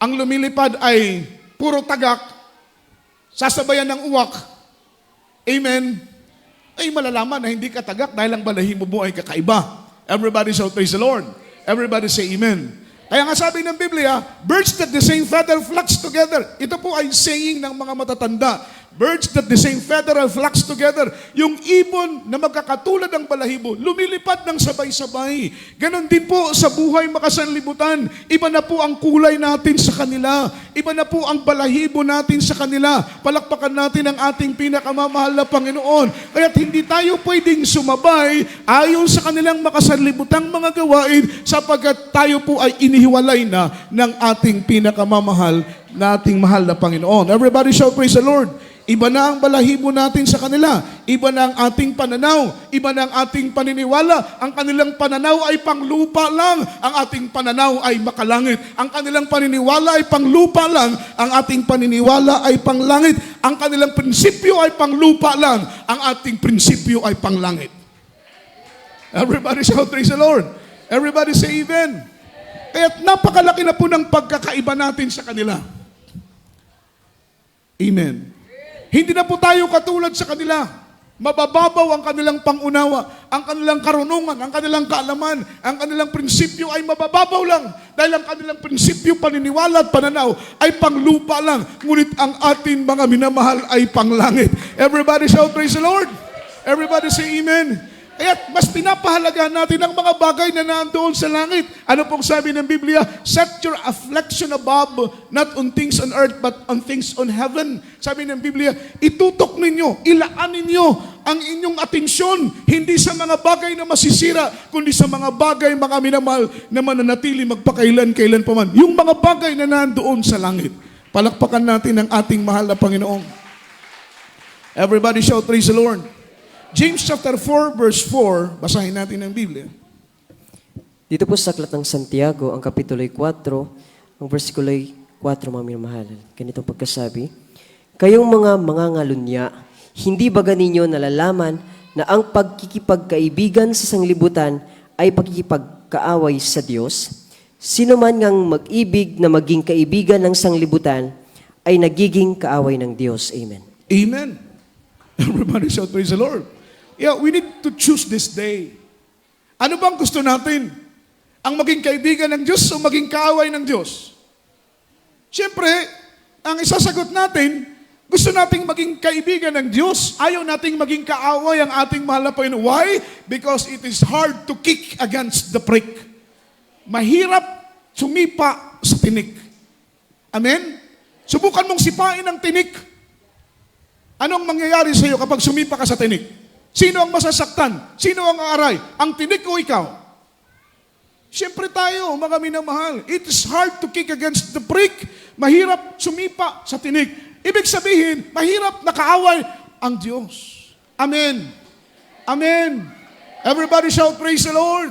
ang lumilipad ay puro tagak, sasabayan ng uwak, amen, ay malalaman na hindi ka tagak dahil ang balahibo mo ay kakaiba. Everybody shout praise the Lord. Everybody say amen. Kaya nga sabi ng Biblia, birds that the same feather flocks together. Ito po ay saying ng mga matatanda. Birds that the same feather flocks together. Yung ibon na magkakatulad ng balahibo, lumilipad ng sabay-sabay. Ganon din po sa buhay makasanlibutan. Iba na po ang kulay natin sa kanila. Iba na po ang balahibo natin sa kanila. Palakpakan natin ang ating pinakamamahal na Panginoon. Kaya't hindi tayo pwedeng sumabay ayon sa kanilang makasanlibutang mga gawain, sapagkat tayo po ay inihiwalay na ng ating pinakamamahal na ating mahal na Panginoon. Everybody shout praise the Lord. Iba na ang balahibo natin sa kanila. Iba na ang ating pananaw. Iba na ang ating paniniwala. Ang kanilang pananaw ay panglupa lang. Ang ating pananaw ay makalangit. Ang kanilang paniniwala ay panglupa lang. Ang ating paniniwala ay panglangit. Ang kanilang prinsipyo ay panglupa lang. Ang ating prinsipyo ay panglangit. Everybody shout praise the Lord. Everybody say amen. Kaya't napakalaki na po ng pagkakaiba natin sa kanila. Amen. Hindi na po tayo katulad sa kanila. Mabababaw ang kanilang pangunawa, ang kanilang karunungan, ang kanilang kaalaman, ang kanilang prinsipyo ay mabababaw lang. Dahil ang kanilang prinsipyo, paniniwala at pananaw ay panglupa lang. Ngunit ang ating mga minamahal ay panglangit. Everybody shout praise the Lord. Everybody say amen. Kaya mas pinapahalaga natin ang mga bagay na nandoon sa langit. Ano pong sabi ng Biblia? Set your affliction above, not on things on earth, but on things on heaven. Sabi ng Biblia, itutok ninyo, ilaan ninyo ang inyong atensyon, hindi sa mga bagay na masisira, kundi sa mga bagay, mga minamahal, na mananatili magpakailan-kailan pa man. Yung mga bagay na nandoon sa langit. Palakpakan natin ang ating mahal na Panginoon. Everybody shout praise the Lord. James chapter 4 verse 4, basahin natin ang Biblia. Dito po sa Aklat ng Santiago, ang Kapitulo'y 4, ang versikulo'y 4, mga minamahal. Ganitong pagkasabi, kayong mga mangangalunya, hindi ba ganinyo nalalaman na ang pagkikipagkaibigan sa sanglibutan ay pagkikipagkaaway sa Diyos? Sino man ngang mag-ibig na maging kaibigan ng sanglibutan ay nagiging kaaway ng Diyos. Amen. Amen. Everybody shout praise the Lord. Yeah, we need to choose this day. Ano bang gusto natin? Ang maging kaibigan ng Diyos o maging kaaway ng Diyos? Siyempre, ang isasagot natin, gusto nating maging kaibigan ng Diyos. Ayaw nating maging kaaway ang ating mahal na Panginoon. Why? Because it is hard to kick against the prick. Mahirap sumipa sa tinik. Amen? Subukan mong sipain ang tinik. Anong mangyayari sa iyo kapag sumipa ka sa tinik? Sino ang masasaktan? Sino ang aaray? Ang tinik o ikaw? Siyempre tayo, mga minamahal. It is hard to kick against the prick. Mahirap sumipa sa tinik. Ibig sabihin, mahirap nakaaway ang Diyos. Amen. Amen. Everybody shout, praise the Lord.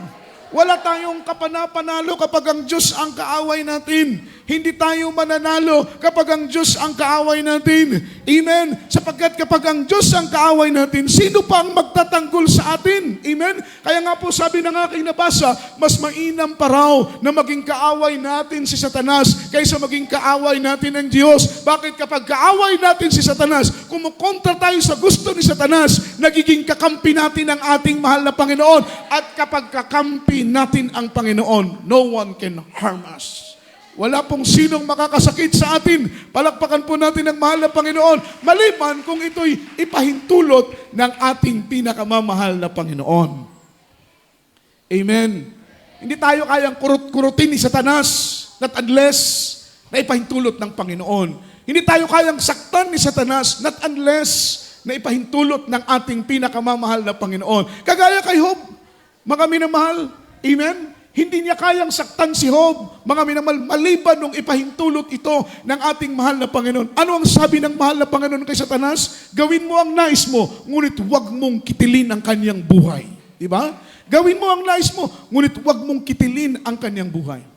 Wala tayong kapana-panalo kapag ang Diyos ang kaaway natin. Hindi tayo mananalo kapag ang Diyos ang kaaway natin. Amen? Sapagkat kapag ang Diyos ang kaaway natin, sino pa ang magtatanggol sa atin? Amen? Kaya nga po sabi ng aking nabasa, mas mainam pa raw na maging kaaway natin si Satanas kaysa maging kaaway natin ang Diyos. Bakit kapag kaaway natin si Satanas, kumukontra tayo sa gusto ni Satanas, nagiging kakampi natin ang ating mahal na Panginoon. At kapag kakampi natin ang Panginoon, no one can harm us. Wala pong sinong makakasakit sa atin. Palakpakan po natin ang mahal na Panginoon. Maliban kung ito'y ipahintulot ng ating pinakamamahal na Panginoon. Amen. Hindi tayo kayang kurut-kurutin ni Satanas not unless na ipahintulot ng Panginoon. Hindi tayo kayang saktan ni Satanas not unless na ipahintulot ng ating pinakamamahal na Panginoon. Kagaya kay Job, mga minamahal, amen? Hindi niya kayang saktan si Job, mga minamahal, maliban nung ipahintulot ito ng ating mahal na Panginoon. Ano ang sabi ng mahal na Panginoon kay Satanas? Gawin mo ang nais mo, ngunit huwag mong kitilin ang kanyang buhay. Diba? Gawin mo ang nais mo, ngunit huwag mong kitilin ang kanyang buhay.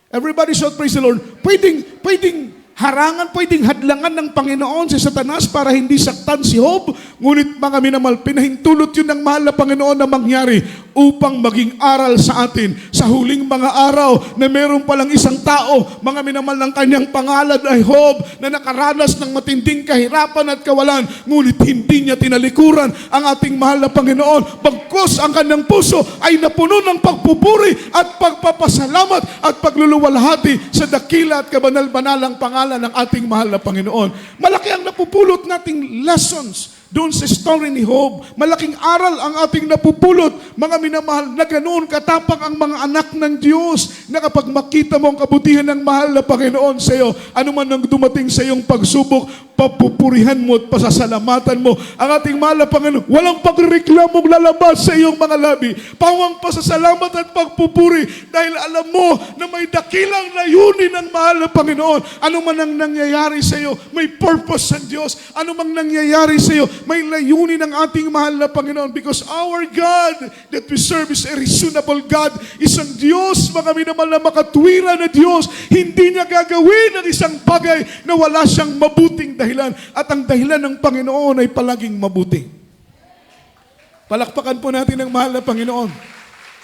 Everybody shout, praise the Lord. Pwedeng harangan, pwedeng hadlangan ng Panginoon si Satanas para hindi saktan si Job. Ngunit mga minamahal, pinahintulot yun ng mahal na Panginoon na mangyari upang maging aral sa atin sa huling mga araw na meron palang isang tao, mga minamahal, ng kanyang pangalan ay Job, na nakaranas ng matinding kahirapan at kawalan. Ngunit hindi niya tinalikuran ang ating mahal na Panginoon. Bagkus ang kanyang puso ay napuno ng pagpupuri at pagpapasalamat at pagluluwalhati sa dakila at kabanal-banalang pangalan ng ating mahal na Panginoon. Malaki ang napupulot nating lessons doon sa story ni Job. Malaking aral ang ating napupulot, mga minamahal, na ganoon katapang ang mga anak ng Diyos, na kapag makita mo ang kabutihan ng mahal na Panginoon sa iyo, ano man ang dumating sa iyong pagsubok, papupurihan mo at pasasalamatan mo ang ating mahal na Panginoon. Walang pagreklamong lalabas sa iyong mga labi. Pawang pasasalamat at pagpupuri dahil alam mo na may dakilang layunin ng mahal na Panginoon. Ano man ang nangyayari sa iyo, may purpose sa Diyos. Ano man nangyayari sa iyo, may layunin ng ating mahal na Panginoon, because our God that we serve is a reasonable God. Isang Diyos, mga minamahal, na makatwira na Diyos. Hindi niya gagawin ang isang bagay na wala siyang mabuting dahilan. At ang dahilan ng Panginoon ay palaging mabuti. Palakpakan po natin ang mahal na Panginoon.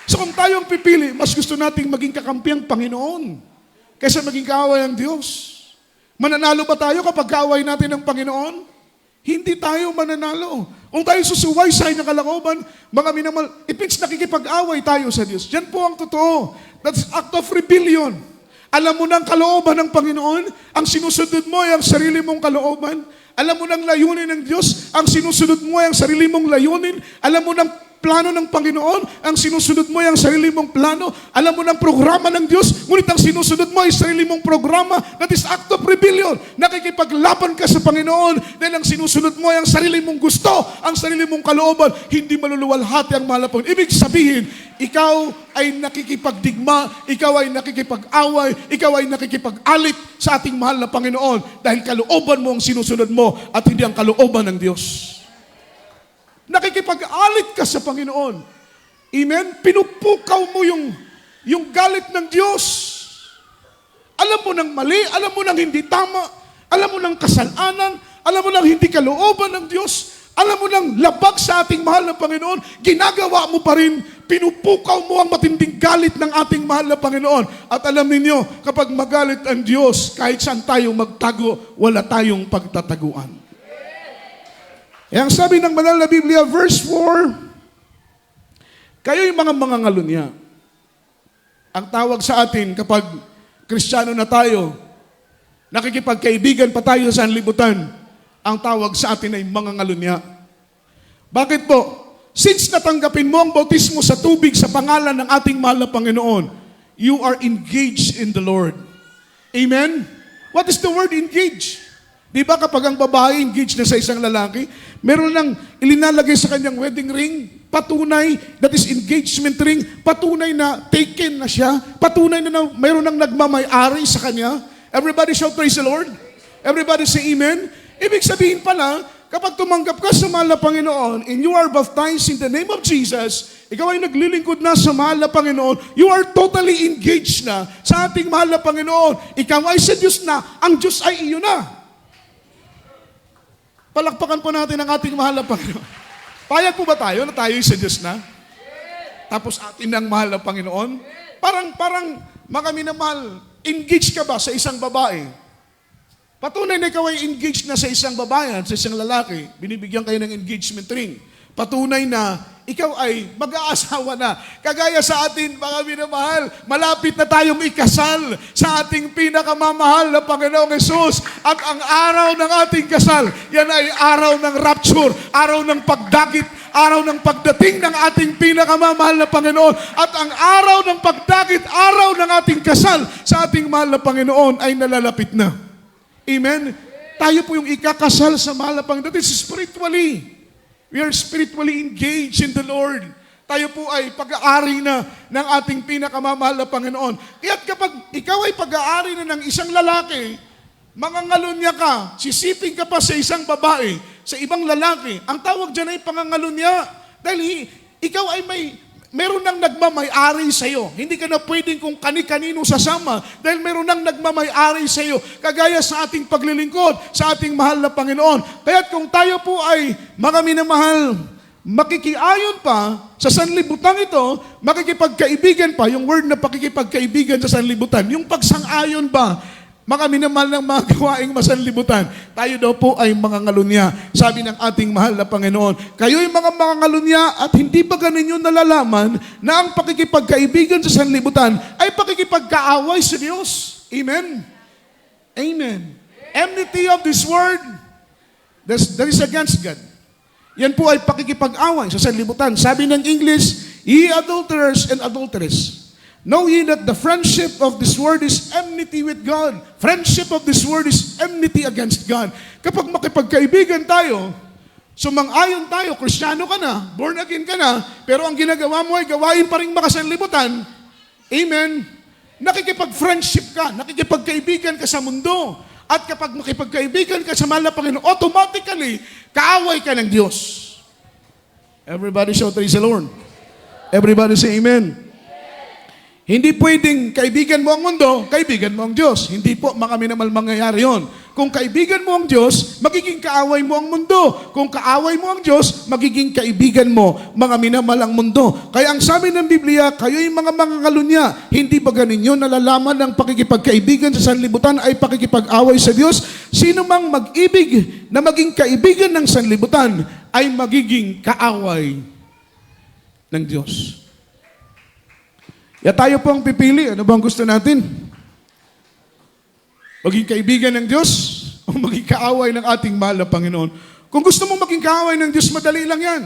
So kung tayong pipili, mas gusto nating maging kakampi ang Panginoon kaysa maging kaaway ang Diyos. Mananalo ba tayo kapag kaaway natin ang Panginoon? Hindi tayo mananalo. Kung tayo susuwaysay ng kalooban, mga minamahal, ipins nakikipag-away tayo sa Diyos. Yan po ang totoo. That's act of rebellion. Alam mo ng kalooban ng Panginoon, ang sinusunod mo ay ang sarili mong kalooban. Alam mo ng layunin ng Diyos, ang sinusunod mo ay ang sarili mong layunin. Alam mo ng plano ng Panginoon, ang sinusunod mo ay ang sarili mong plano. Alam mo ng programa ng Diyos, ngunit ang sinusunod mo ay sarili mong programa. That is act of rebellion. Nakikipaglaban ka sa Panginoon dahil ang sinusunod mo ay ang sarili mong gusto, ang sarili mong kalooban. Hindi maluluwalhati ang mahal na Panginoon. Ibig sabihin, ikaw ay nakikipagdigma, ikaw ay nakikipag-away, ikaw ay nakikipag-alit sa ating mahal na Panginoon dahil kalooban mo ang sinusunod mo at hindi ang kalooban ng Diyos. Nakikipag-alit ka sa Panginoon. Amen? Pinupukaw mo yung galit ng Diyos. Alam mo ng mali, alam mo ng hindi tama, alam mo ng kasalanan, alam mo ng hindi kalooban ng Diyos, alam mo ng labag sa ating mahal na Panginoon, ginagawa mo pa rin, pinupukaw mo ang matinding galit ng ating mahal na Panginoon. At alam ninyo, kapag magalit ang Diyos, kahit saan tayo magtago, wala tayong pagtataguan. Yang sabi ng banal na Biblia, verse 4, kayo'y mga mangangalunya. Ang tawag sa atin kapag Kristiyano na tayo, nakikipagkaibigan pa tayo sa sanlibutan, ang tawag sa atin ay mangangalunya. Bakit po? Since natanggapin mo ang bautismo sa tubig sa pangalan ng ating mahal na Panginoon, you are engaged in the Lord. Amen? What is the word engage? Di ba kapag ang babae engaged na sa isang lalaki, meron lang ilinalagay sa kanyang wedding ring, patunay, that is engagement ring, patunay na taken na siya, patunay na meron nang nagmamay-ari sa kanya. Everybody shout praise the Lord. Everybody say amen. Ibig sabihin pala, kapag tumanggap ka sa mahal na Panginoon and you are baptized in the name of Jesus, ikaw ay naglilingkod na sa mahal na Panginoon, you are totally engaged na sa ating mahal na Panginoon. Ikaw ay sa Diyos na, ang Diyos ay iyo na. Palakpakan po natin ang ating mahal na Panginoon. Payag po ba tayo na tayo sa Diyos na? Tapos atin ang mahal na Panginoon? Parang mga minamahal, engaged ka ba sa isang babae? Patunay na ikaw ay engaged na sa isang babae at sa isang lalaki. Binibigyan kayo ng engagement ring. Patunay na ikaw ay mag-aasawa na. Kagaya sa atin, mga minamahal, malapit na tayong ikasal sa ating pinakamamahal na Panginoong Hesus. At ang araw ng ating kasal, yan ay araw ng rapture, araw ng pagdagit, araw ng pagdating ng ating pinakamamahal na Panginoon. At ang araw ng pagdagit, araw ng ating kasal sa ating mahal na Panginoon ay nalalapit na. Amen? Tayo po yung ikakasal sa mahal na Panginoon. This is spiritually. We are spiritually engaged in the Lord. Tayo po ay pag-aari na ng ating pinakamamahal na Panginoon. Kaya't kapag ikaw ay pag-aari na ng isang lalaki, mangangalunya ka, sisiping ka pa sa isang babae, sa ibang lalaki, ang tawag dyan ay pangangalunya. Dahil ikaw ay meron nang nagmamay-ari sa iyo. Hindi ka na pwedeng kung kani-kanino sasama dahil meron nang nagmamay-ari sa iyo. Kagaya sa ating paglilingkod, sa ating mahal na Panginoon. Kaya't kung tayo po ay mga minamahal, makikiayon pa sa sanlibutan ito, makikipagkaibigan pa, yung word na pakikipagkaibigan sa sanlibutan, yung pagsang-ayon ba, mga minamahal ng mga gawaing masanlibutan, tayo daw po ay mga ngalunya. Sabi ng ating mahal na Panginoon, kayo'y mga ngalunya at hindi ba ganin nyo nalalaman na ang pakikipagkaibigan sa sanlibutan ay pakikipagkaaway sa Diyos? Amen? Amen. Enmity of this world, that is against God. Yan po ay pakikipag-away sa sanlibutan. Sabi ng English, ye adulterers and adulteresses, know ye that the friendship of this world is enmity with God. Friendship of this world is enmity against God. Kapag makipagkaibigan tayo, sumang-ayon tayo, Kristiyano ka na, born again ka na, pero ang ginagawa mo ay gawain pa rin makasanlibutan, amen, nakikipag-friendship ka, nakikipagkaibigan ka sa mundo. At kapag makipagkaibigan ka sa mahal na Panginoon, automatically, kaaway ka ng Diyos. Everybody shout praise the Lord. Everybody say amen. Hindi pwedeng kaibigan mo ang mundo, kaibigan mo ang Diyos. Hindi po mga minamahal mangyayari yon. Kung kaibigan mo ang Diyos, magiging kaaway mo ang mundo. Kung kaaway mo ang Diyos, magiging kaibigan mo mga minamahal ang mundo. Kaya ang sabi ng Biblia, kayo'y mga ngalunya, hindi ba ganinyo nalalaman ng pakikipagkaibigan sa sanlibutan ay pakikipag-away sa Diyos? Sino mang mag-ibig na maging kaibigan ng sanlibutan ay magiging kaaway ng Diyos. Ya tayo po ang pipili. Ano bang gusto natin? Maging kaibigan ng Diyos o maging kaaway ng ating mahal na Panginoon? Kung gusto mong maging kaaway ng Diyos, madali lang yan.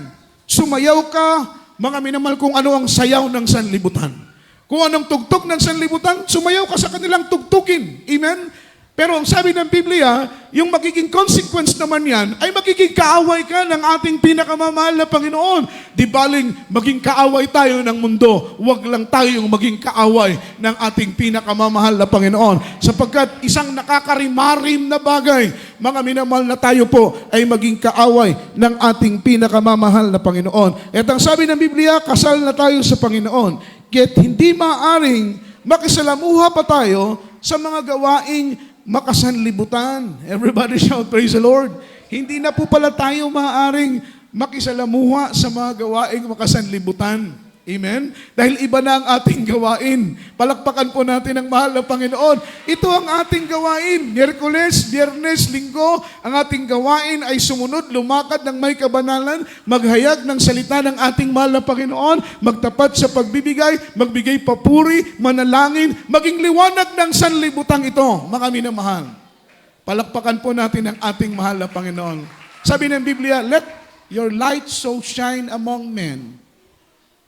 Sumayaw ka, mga minamahal, kung ano ang sayaw ng sanlibutan. Kung anong tugtog ng sanlibutan, sumayaw ka sa kanilang tugtugin. Amen? Pero ang sabi ng Biblia, yung magiging consequence naman yan, ay magiging kaaway ka ng ating pinakamamahal na Panginoon. Di baling maging kaaway tayo ng mundo, huwag lang tayong maging kaaway ng ating pinakamamahal na Panginoon. Sapagkat isang nakakarimarim na bagay, mga minamahal na tayo po ay maging kaaway ng ating pinakamamahal na Panginoon. At ang sabi ng Biblia, kasal na tayo sa Panginoon. Yet hindi maaring makisalamuha pa tayo sa mga gawaing makasanlibutan. Everybody shout, praise the Lord. Hindi na po pala tayo maaaring makisalamuha sa mga gawaing makasanlibutan. Amen? Dahil iba na ang ating gawain. Palakpakan po natin ang mahal na Panginoon. Ito ang ating gawain. Miyerkules, Biyernes, Linggo, ang ating gawain ay sumunod, lumakad ng may kabanalan, maghayag ng salita ng ating mahal na Panginoon, magtapat sa pagbibigay, magbigay papuri, manalangin, maging liwanag ng sanlibutan ito, mga minamahal. Palakpakan po natin ang ating mahal na Panginoon. Sabi ng Biblia, let your light so shine among men,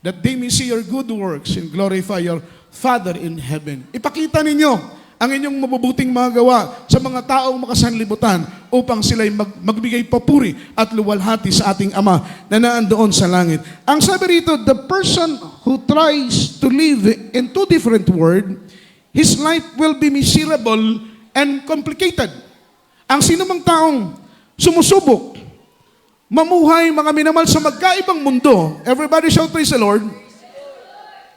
that they may see your good works and glorify your Father in heaven. Ipakita ninyo ang inyong mabubuting mga gawa sa mga taong makasanlibutan upang sila'y magbigay papuri at luwalhati sa ating Ama na naandoon sa langit. Ang sabi rito, the person who tries to live in two different worlds, his life will be miserable and complicated. Ang sinumang taong sumusubok, mamuhay mga minamahal sa magkaibang mundo, everybody shout praise the Lord.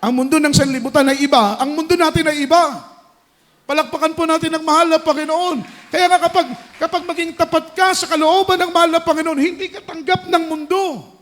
Ang mundo ng sanlibutan ay iba, ang mundo natin ay iba. Palakpakan po natin ang mahal na Panginoon. Kaya nga kapag maging tapat ka sa kalooban ng mahal na Panginoon, hindi ka tanggap ng mundo.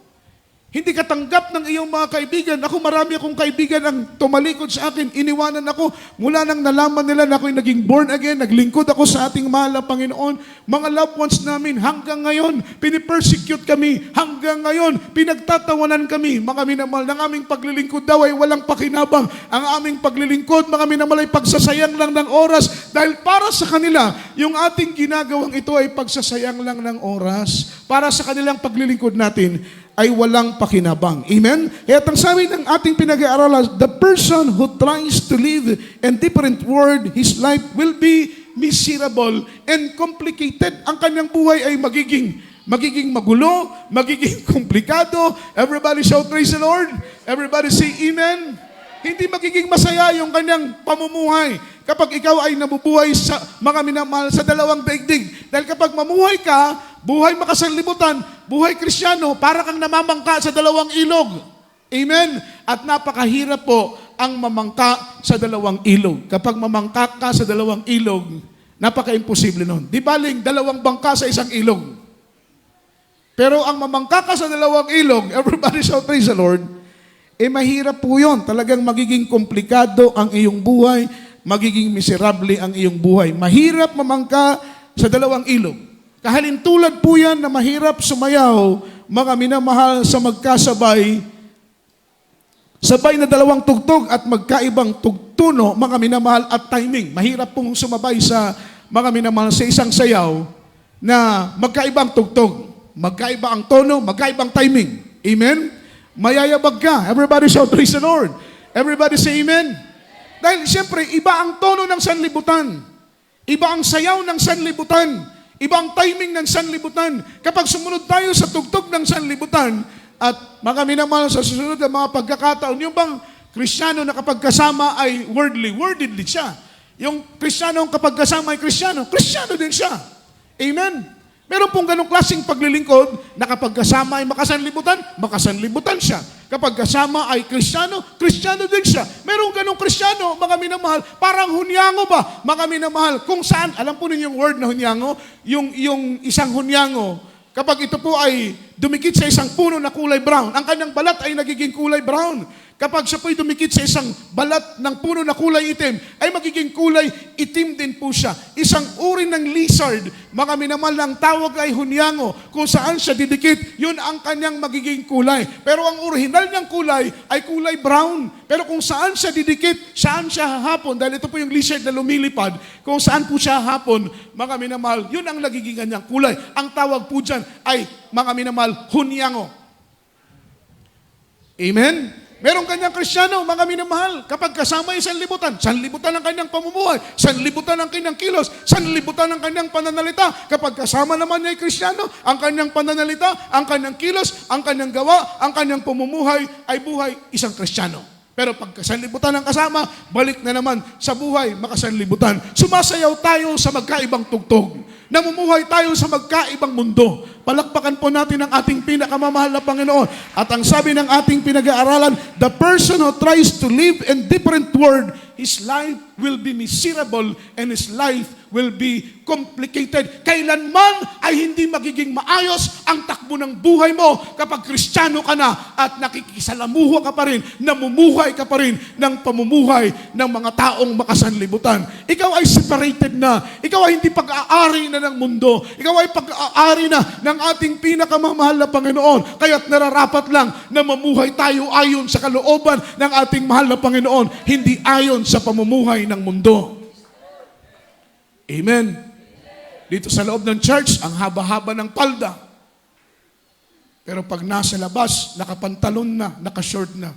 Hindi ka tanggap ng iyong mga kaibigan. Ako, marami akong kaibigan ang tumalikod sa akin. Iniwanan ako mula nang nalaman nila na ako'y naging born again. Naglingkod ako sa ating mahal na Panginoon. Mga loved ones namin, hanggang ngayon, pinipersecute kami. Hanggang ngayon, pinagtatawanan kami. Mga minamahal, ng aming paglilingkod daw ay walang pakinabang. Ang aming paglilingkod, mga minamahal, ay pagsasayang lang ng oras. Dahil para sa kanila, yung ating ginagawang ito ay pagsasayang lang ng oras. Para sa kanilang paglilingkod natin, ay walang pakinabang. Amen? Kaya ang sabi ng ating pinag-aaralan, the person who tries to live in different world, his life will be miserable and complicated. Ang kanyang buhay ay magiging magulo, magiging komplikado. Everybody shout praise the Lord. Everybody say amen. Hindi magiging masaya yung kanyang pamumuhay kapag ikaw ay nabubuhay sa mga minamahal sa dalawang daigdig. Dahil kapag mamuhay ka, buhay makasanlibutan, buhay Kristiyano, para kang namamangka sa dalawang ilog. Amen? At napakahirap po ang mamangka sa dalawang ilog. Kapag mamangka ka sa dalawang ilog, napaka-imposible nun. Di baling dalawang bangka sa isang ilog. Pero ang mamangka ka sa dalawang ilog, everybody shout praise the Lord, mahirap po yun. Talagang magiging komplikado ang iyong buhay, magiging miserable ang iyong buhay. Mahirap mamangka sa dalawang ilog. Kahalintulad po yan na mahirap sumayaw, mga minamahal, sa magkasabay, sabay na dalawang tugtog at magkaibang tugtuno, mga minamahal, at timing. Mahirap pong sumabay sa mga minamahal sa isang sayaw na magkaibang tugtog, magkaiba ang tono, magkaibang timing. Amen? Mayayabag ka. Everybody shout praise the Lord. Everybody say amen. Dahil siyempre, iba ang tono ng sanlibutan. Iba ang sayaw ng sanlibutan. Ibang timing ng sanlibutan. Kapag sumunod tayo sa tugtog ng sanlibutan, at mga minamahal sa susunod na mga pagkakataon, yung bang Kristiyano na kapag kasama ay worldly siya. Yung Kristiyano kapag kasama ay Kristiyano din siya. Amen? Meron pong ganong klaseng paglilingkod na kapag kasama ay makasanlibutan siya. Kapag kasama ay Kristiyano din siya. Merong ganong Kristiyano, mga minamahal, parang hunyango ba, mga minamahal, kung saan, alam po ninyo yung word na hunyango, yung isang hunyango, kapag ito po ay dumikit sa isang puno na kulay brown, ang kanyang balat ay nagiging kulay brown. Kapag siya po'y dumikit sa isang balat ng puno na kulay itim, ay magiging kulay itim din po siya. Isang uri ng lizard, mga minamahal, ng tawag ay hunyango. Kung saan siya didikit, yun ang kanyang magiging kulay. Pero ang orihinal niyang kulay ay kulay brown. Pero kung saan siya didikit, saan siya hahapon, dahil ito po yung lizard na lumilipad, kung saan po siya hahapon, mga minamahal, yun ang nagiging kanyang kulay. Ang tawag po dyan ay, mga minamahal, hunyango. Amen? Merong kanyang Kristiyano, mga minamahal, kapag kasama ay sanlibutan ang kanyang pamumuhay, sanlibutan ang kanyang kilos, sanlibutan ang kanyang pananalita. Kapag kasama naman niya ay Kristiyano, ang kanyang pananalita, ang kanyang kilos, ang kanyang gawa, ang kanyang pamumuhay ay buhay isang Kristiyano. Pero pag sanlibutan ang kasama, balik na naman sa buhay makasanlibutan. Sumasayaw tayo sa magkaibang tugtog. Namumuhay tayo sa magkaibang mundo. Palakpakan po natin ang ating pinakamamahal na Panginoon. At ang sabi ng ating pinag-aaralan, the person who tries to live in different world, his life will be miserable and his life will be complicated. Kailanman ay hindi magiging maayos ang takbo ng buhay mo kapag Kristiyano ka na at nakikisalamuha ka pa rin, namumuhay ka pa rin ng pamumuhay ng mga taong makasanlibutan. Ikaw ay separated na. Ikaw ay hindi pag-aari na ng mundo. Ikaw ay pag-aari na ng ating pinakamamahal na Panginoon. Kaya't nararapat lang na mamuhay tayo ayon sa kalooban ng ating mahal na Panginoon, hindi ayon sa pamumuhay ng mundo. Amen. Dito sa loob ng church, ang haba-haba ng palda. Pero pag nasa labas, nakapantalon na, nakashort na.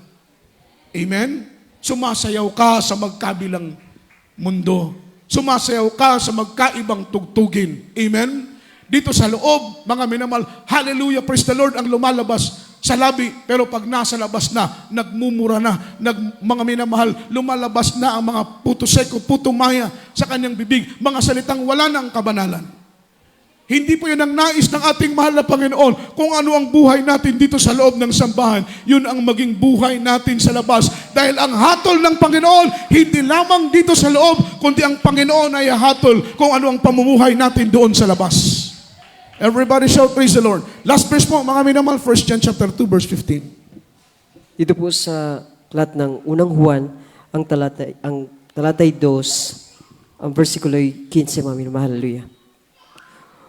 Amen? Sumasayaw ka sa magkabilang mundo. sumasayaw ka sa magkaibang tugtugin. Amen? Dito sa loob, mga minamahal, hallelujah, praise the Lord, ang lumalabas sa labi, pero pag nasa labas na, nagmumura na, mga minamahal, lumalabas na ang mga puto seko, puto maya sa kanyang bibig, mga salitang wala ng kabanalan. Hindi po yun ang nais ng ating mahal na Panginoon. Kung ano ang buhay natin dito sa loob ng sambahan, yun ang maging buhay natin sa labas. Dahil ang hatol ng Panginoon, hindi lamang dito sa loob, kundi ang Panginoon ay hatol kung ano ang pamumuhay natin doon sa labas. Everybody shout, praise the Lord. Last verse po, mga minamahal, 1 John chapter 2, verse 15. Dito po sa aklat ng unang Juan, ang talatay 2, ang versikulo 15, mga minamahal, hallelujah.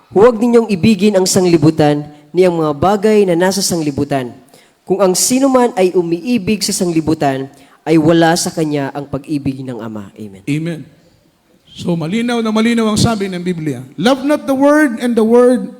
Huwag ninyong ibigin ang sanglibutan ni ang mga bagay na nasa sanglibutan. Kung ang sino man ay umiibig sa sanglibutan, ay wala sa kanya ang pag-ibig ng Ama. Amen. Amen. So malinaw na malinaw ang sabi ng Biblia. Love not the word and the word.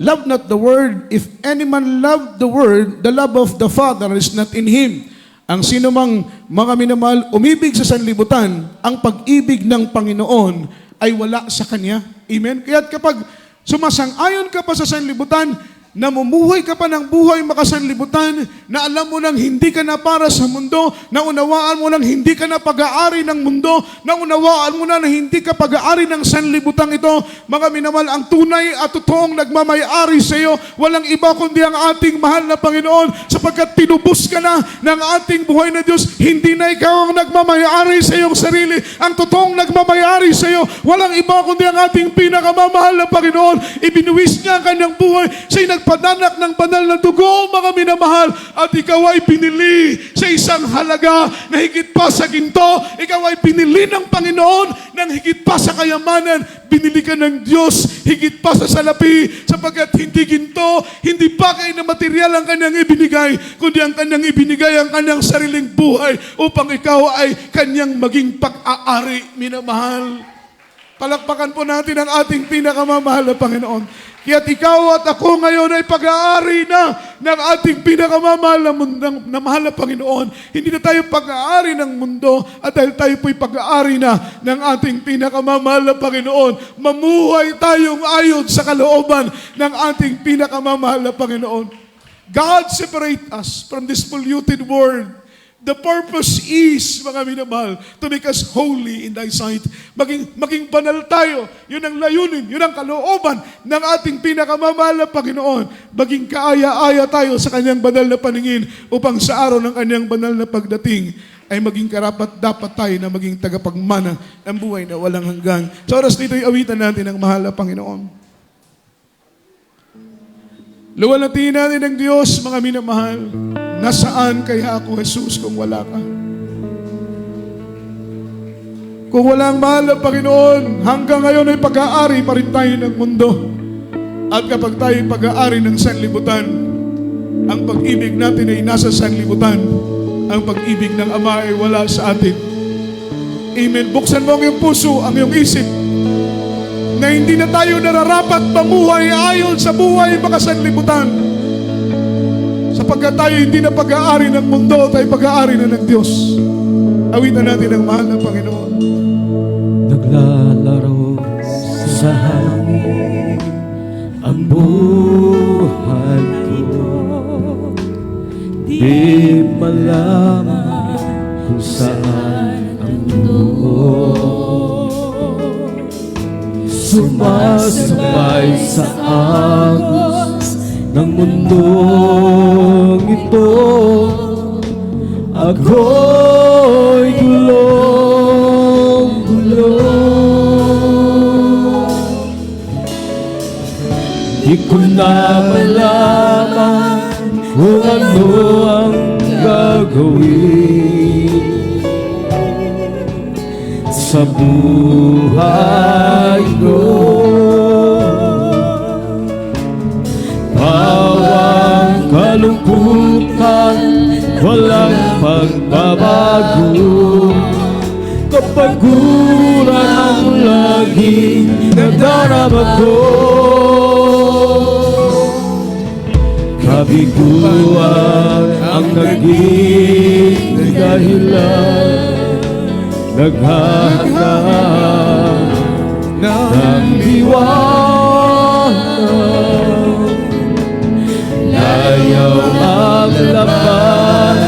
Love not the word. If any man love the word, the love of the Father is not in him. Ang sino mang mga minamahal, umibig sa sanlibutan, ang pag-ibig ng Panginoon ay wala sa kanya. Amen? Kaya't kapag sumasang-ayon ka pa sa sanlibutan, namumuhay ka pa ng buhay makasanlibutan, na alam mo nang hindi ka na para sa mundo, na unawaan mo nang hindi ka na pag-aari ng mundo, na unawaan mo na hindi ka pag-aari ng sanlibutan ito, mga minamahal, ang tunay at totoong nagmamayari sa iyo, walang iba kundi ang ating mahal na Panginoon, sapagkat tinubos ka na ng ating buhay na Diyos, hindi na ikaw ang nagmamayari sa iyong sarili, ang totoong nagmamayari sa iyo, walang iba kundi ang ating pinakamamahal na Panginoon, ibinuwis niya ang kanyang buhay, siya'y nagpadanak ng banal na dugo, mga minamahal, at ikaw ay pinili sa isang halaga na higit pa sa ginto. Ikaw ay pinili ng Panginoon ng higit pa sa kayamanan. Binili ka ng Diyos higit pa sa salapi, sapagkat hindi ginto, hindi bagay na material ang kanyang ibinigay, kundi ang kanyang ibinigay ang kanyang sariling buhay upang ikaw ay kanyang maging pag-aari, minamahal. Palakpakan po natin ang ating pinakamamahal na Panginoon. Kaya't ikaw at ako ngayon ay pag-aari na ng ating pinakamamahal na mahal na Panginoon. Hindi na tayo pag-aari ng mundo, at dahil tayo po'y pag-aari na ng ating pinakamamahal na Panginoon, mamuhay tayong ayon sa kalooban ng ating pinakamamahal na Panginoon. God separate us from this polluted world. The purpose is, mga minamahal, to make us holy in thy sight. Maging banal tayo. Yun ang layunin, yun ang kalooban ng ating pinakamamahal na Panginoon. Maging kaaya-aya tayo sa kanyang banal na paningin upang sa araw ng kanyang banal na pagdating ay maging karapat-dapat tayo na maging tagapagmana ng buhay na walang hanggan. Sa oras nito'y awitan natin ang mahal na Panginoon. Luwalhatiin natin ang Diyos, mga minamahal. Nasaan kaya ako, Jesus, kung wala ka? Kung wala ang mahal na Panginoon, hanggang ngayon ay pag-aari pa rin tayo ng mundo. At kapag tayo pag-aari ng sanlibutan, ang pag-ibig natin ay nasa sanlibutan. Ang pag-ibig ng Ama ay wala sa atin. Amen. Buksan mo ang iyong puso, ang iyong isip, na hindi na tayo nararapat mamuhay ayon sa buhay makasanlibutan. Sapagkat tayo hindi na pag-aari ng mundo, tayo pag-aari na ng Diyos. Awitan natin ang mahal na Panginoon. Naglalaro sa hangin ang buhay ko, di malaman kung saan ang mundo. Sumasabay sa agos ng mundong ito, ako'y gulong-gulong. Di ko na malaman kung ano ang gagawin sa buhay ko. Bawang kalungkutan, walang pagbabago. Kapaguran ang laging nadarama ko. Kabiguan ang naging dahilan naghahanda ng liwanag. Layaw ang laban,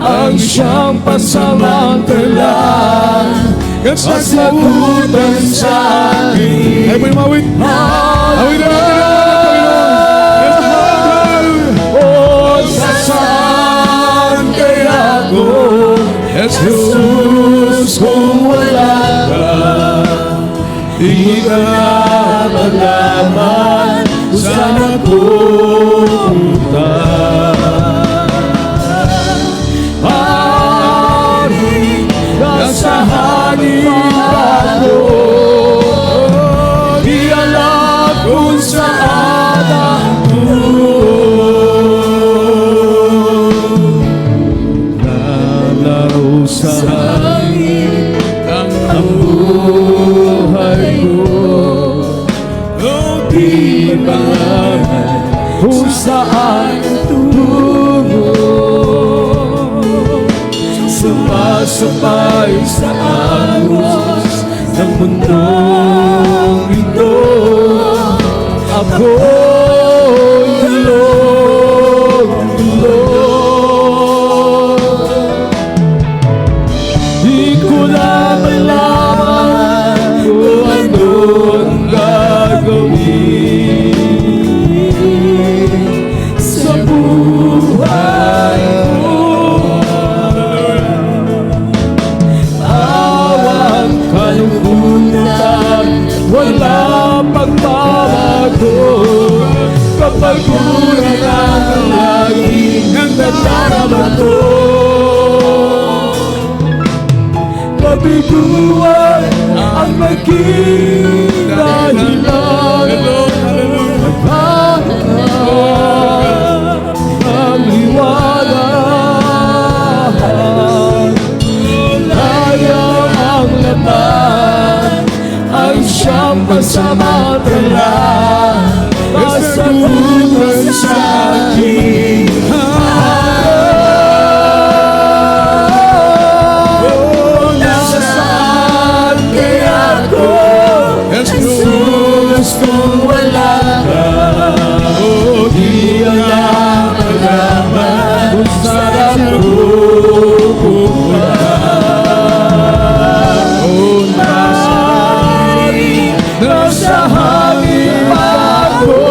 ang siyang pasamantala, kasagutan sa akin. Ay po yung mawit. Awit na natin O sasaan kaya ako, Jesus, kung wala ka? Di ka malaman saan ako pupunta. Maaaring nasa hanip ako, di alam kung saan ang nalaro sa hangin ang buhay ko. Di malaman kung saan tungo, sumasabay sa agos ng mundong ito. Ako'y tulog. Di ko na malaman kung ano ang gagawin sa buhay ko. Awang kalungkutan, wala pagbabago. Kapag kulang ang laging nadarama ko, kabiguan ang naging dahilan. Naghahanap ng liwanag, layaw ang laman, ang siyang pasamantala, kasagutan sa akin. Nasasaan kaya ako, Jesus, kung wala ka? Di alam malaman kung saan ako pupunta. Nasa hangin ako,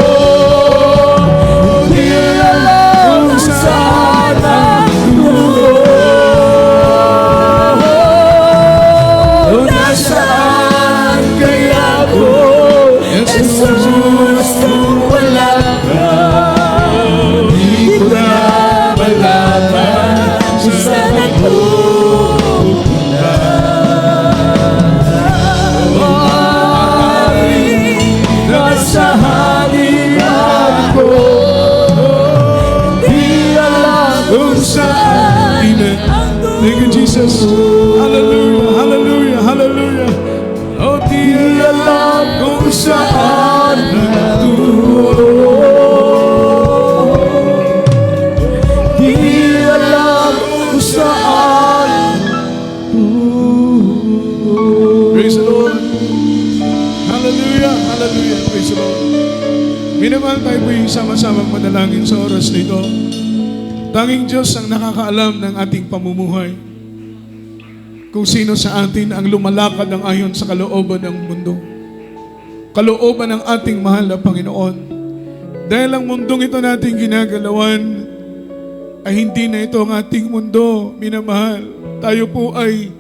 di alam kung saan ang tungo. Nasaan kaya ako, Jesus, kung wala ka? Di ko na malaman kung saan ako pupunta. Nasa hangin ako, di alam kung saan. Amen. Thank you, Jesus. Hallelujah, hallelujah, hallelujah. Oh, Di alam kung saan nagtungo. Di alam kung saan tungo. praise the Lord. Hallelujah, hallelujah. Praise the Lord. Minamahal, tayo po yung sama-samang manalangin sa oras nito. Tanging Diyos ang nakakaalam ng ating pamumuhay. Kung sino sa atin ang lumalakad ng ayon sa kalooban ng mundo. Kalooban ng ating mahal na Panginoon. Dahil ang mundong ito nating ginagalawan ay hindi na ito ang ating mundo, minamahal. Tayo po ay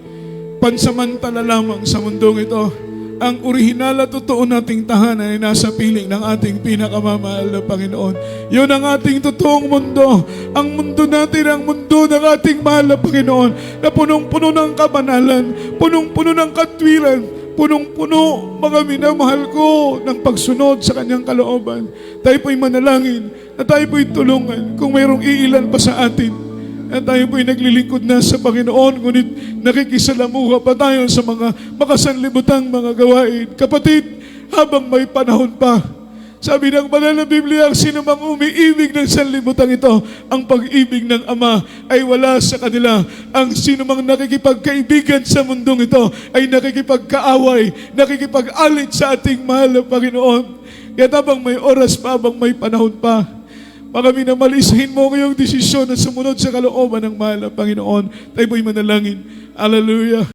pansamantala lamang sa mundong ito. Ang orihinal at totoo nating tahanan ay nasa piling ng ating pinakamamahal na Panginoon. Yun ang ating totoong mundo. Ang mundo natin, ang mundo ng ating mahal na Panginoon na punong-puno ng kabanalan, punong-puno ng katwiran, punong-puno, mga minamahal ko, ng pagsunod sa kanyang kalooban. Tayo po'y manalangin na tayo po'y tulungan kung mayroong iilan pa sa atin. At tayo po'y naglilingkod na sa Panginoon, ngunit nakikisalamuha pa tayo sa mga makasanlibutang mga gawain. Kapatid, habang may panahon pa, Sabi ng banal na Biblia, ang sino mang umiibig ng sanlibutan ito, ang pag-ibig ng Ama ay wala sa kanila. Ang sino mang nakikipagkaibigan sa mundong ito ay nakikipagkaaway, nakikipag-alit sa ating mahal na Panginoon. Kaya habang may oras pa, habang may panahon pa, baka minamalisahin mo ngayong desisyon na sumunod sa kalooban ng mahal na Panginoon. Tayo po'y manalangin. Hallelujah.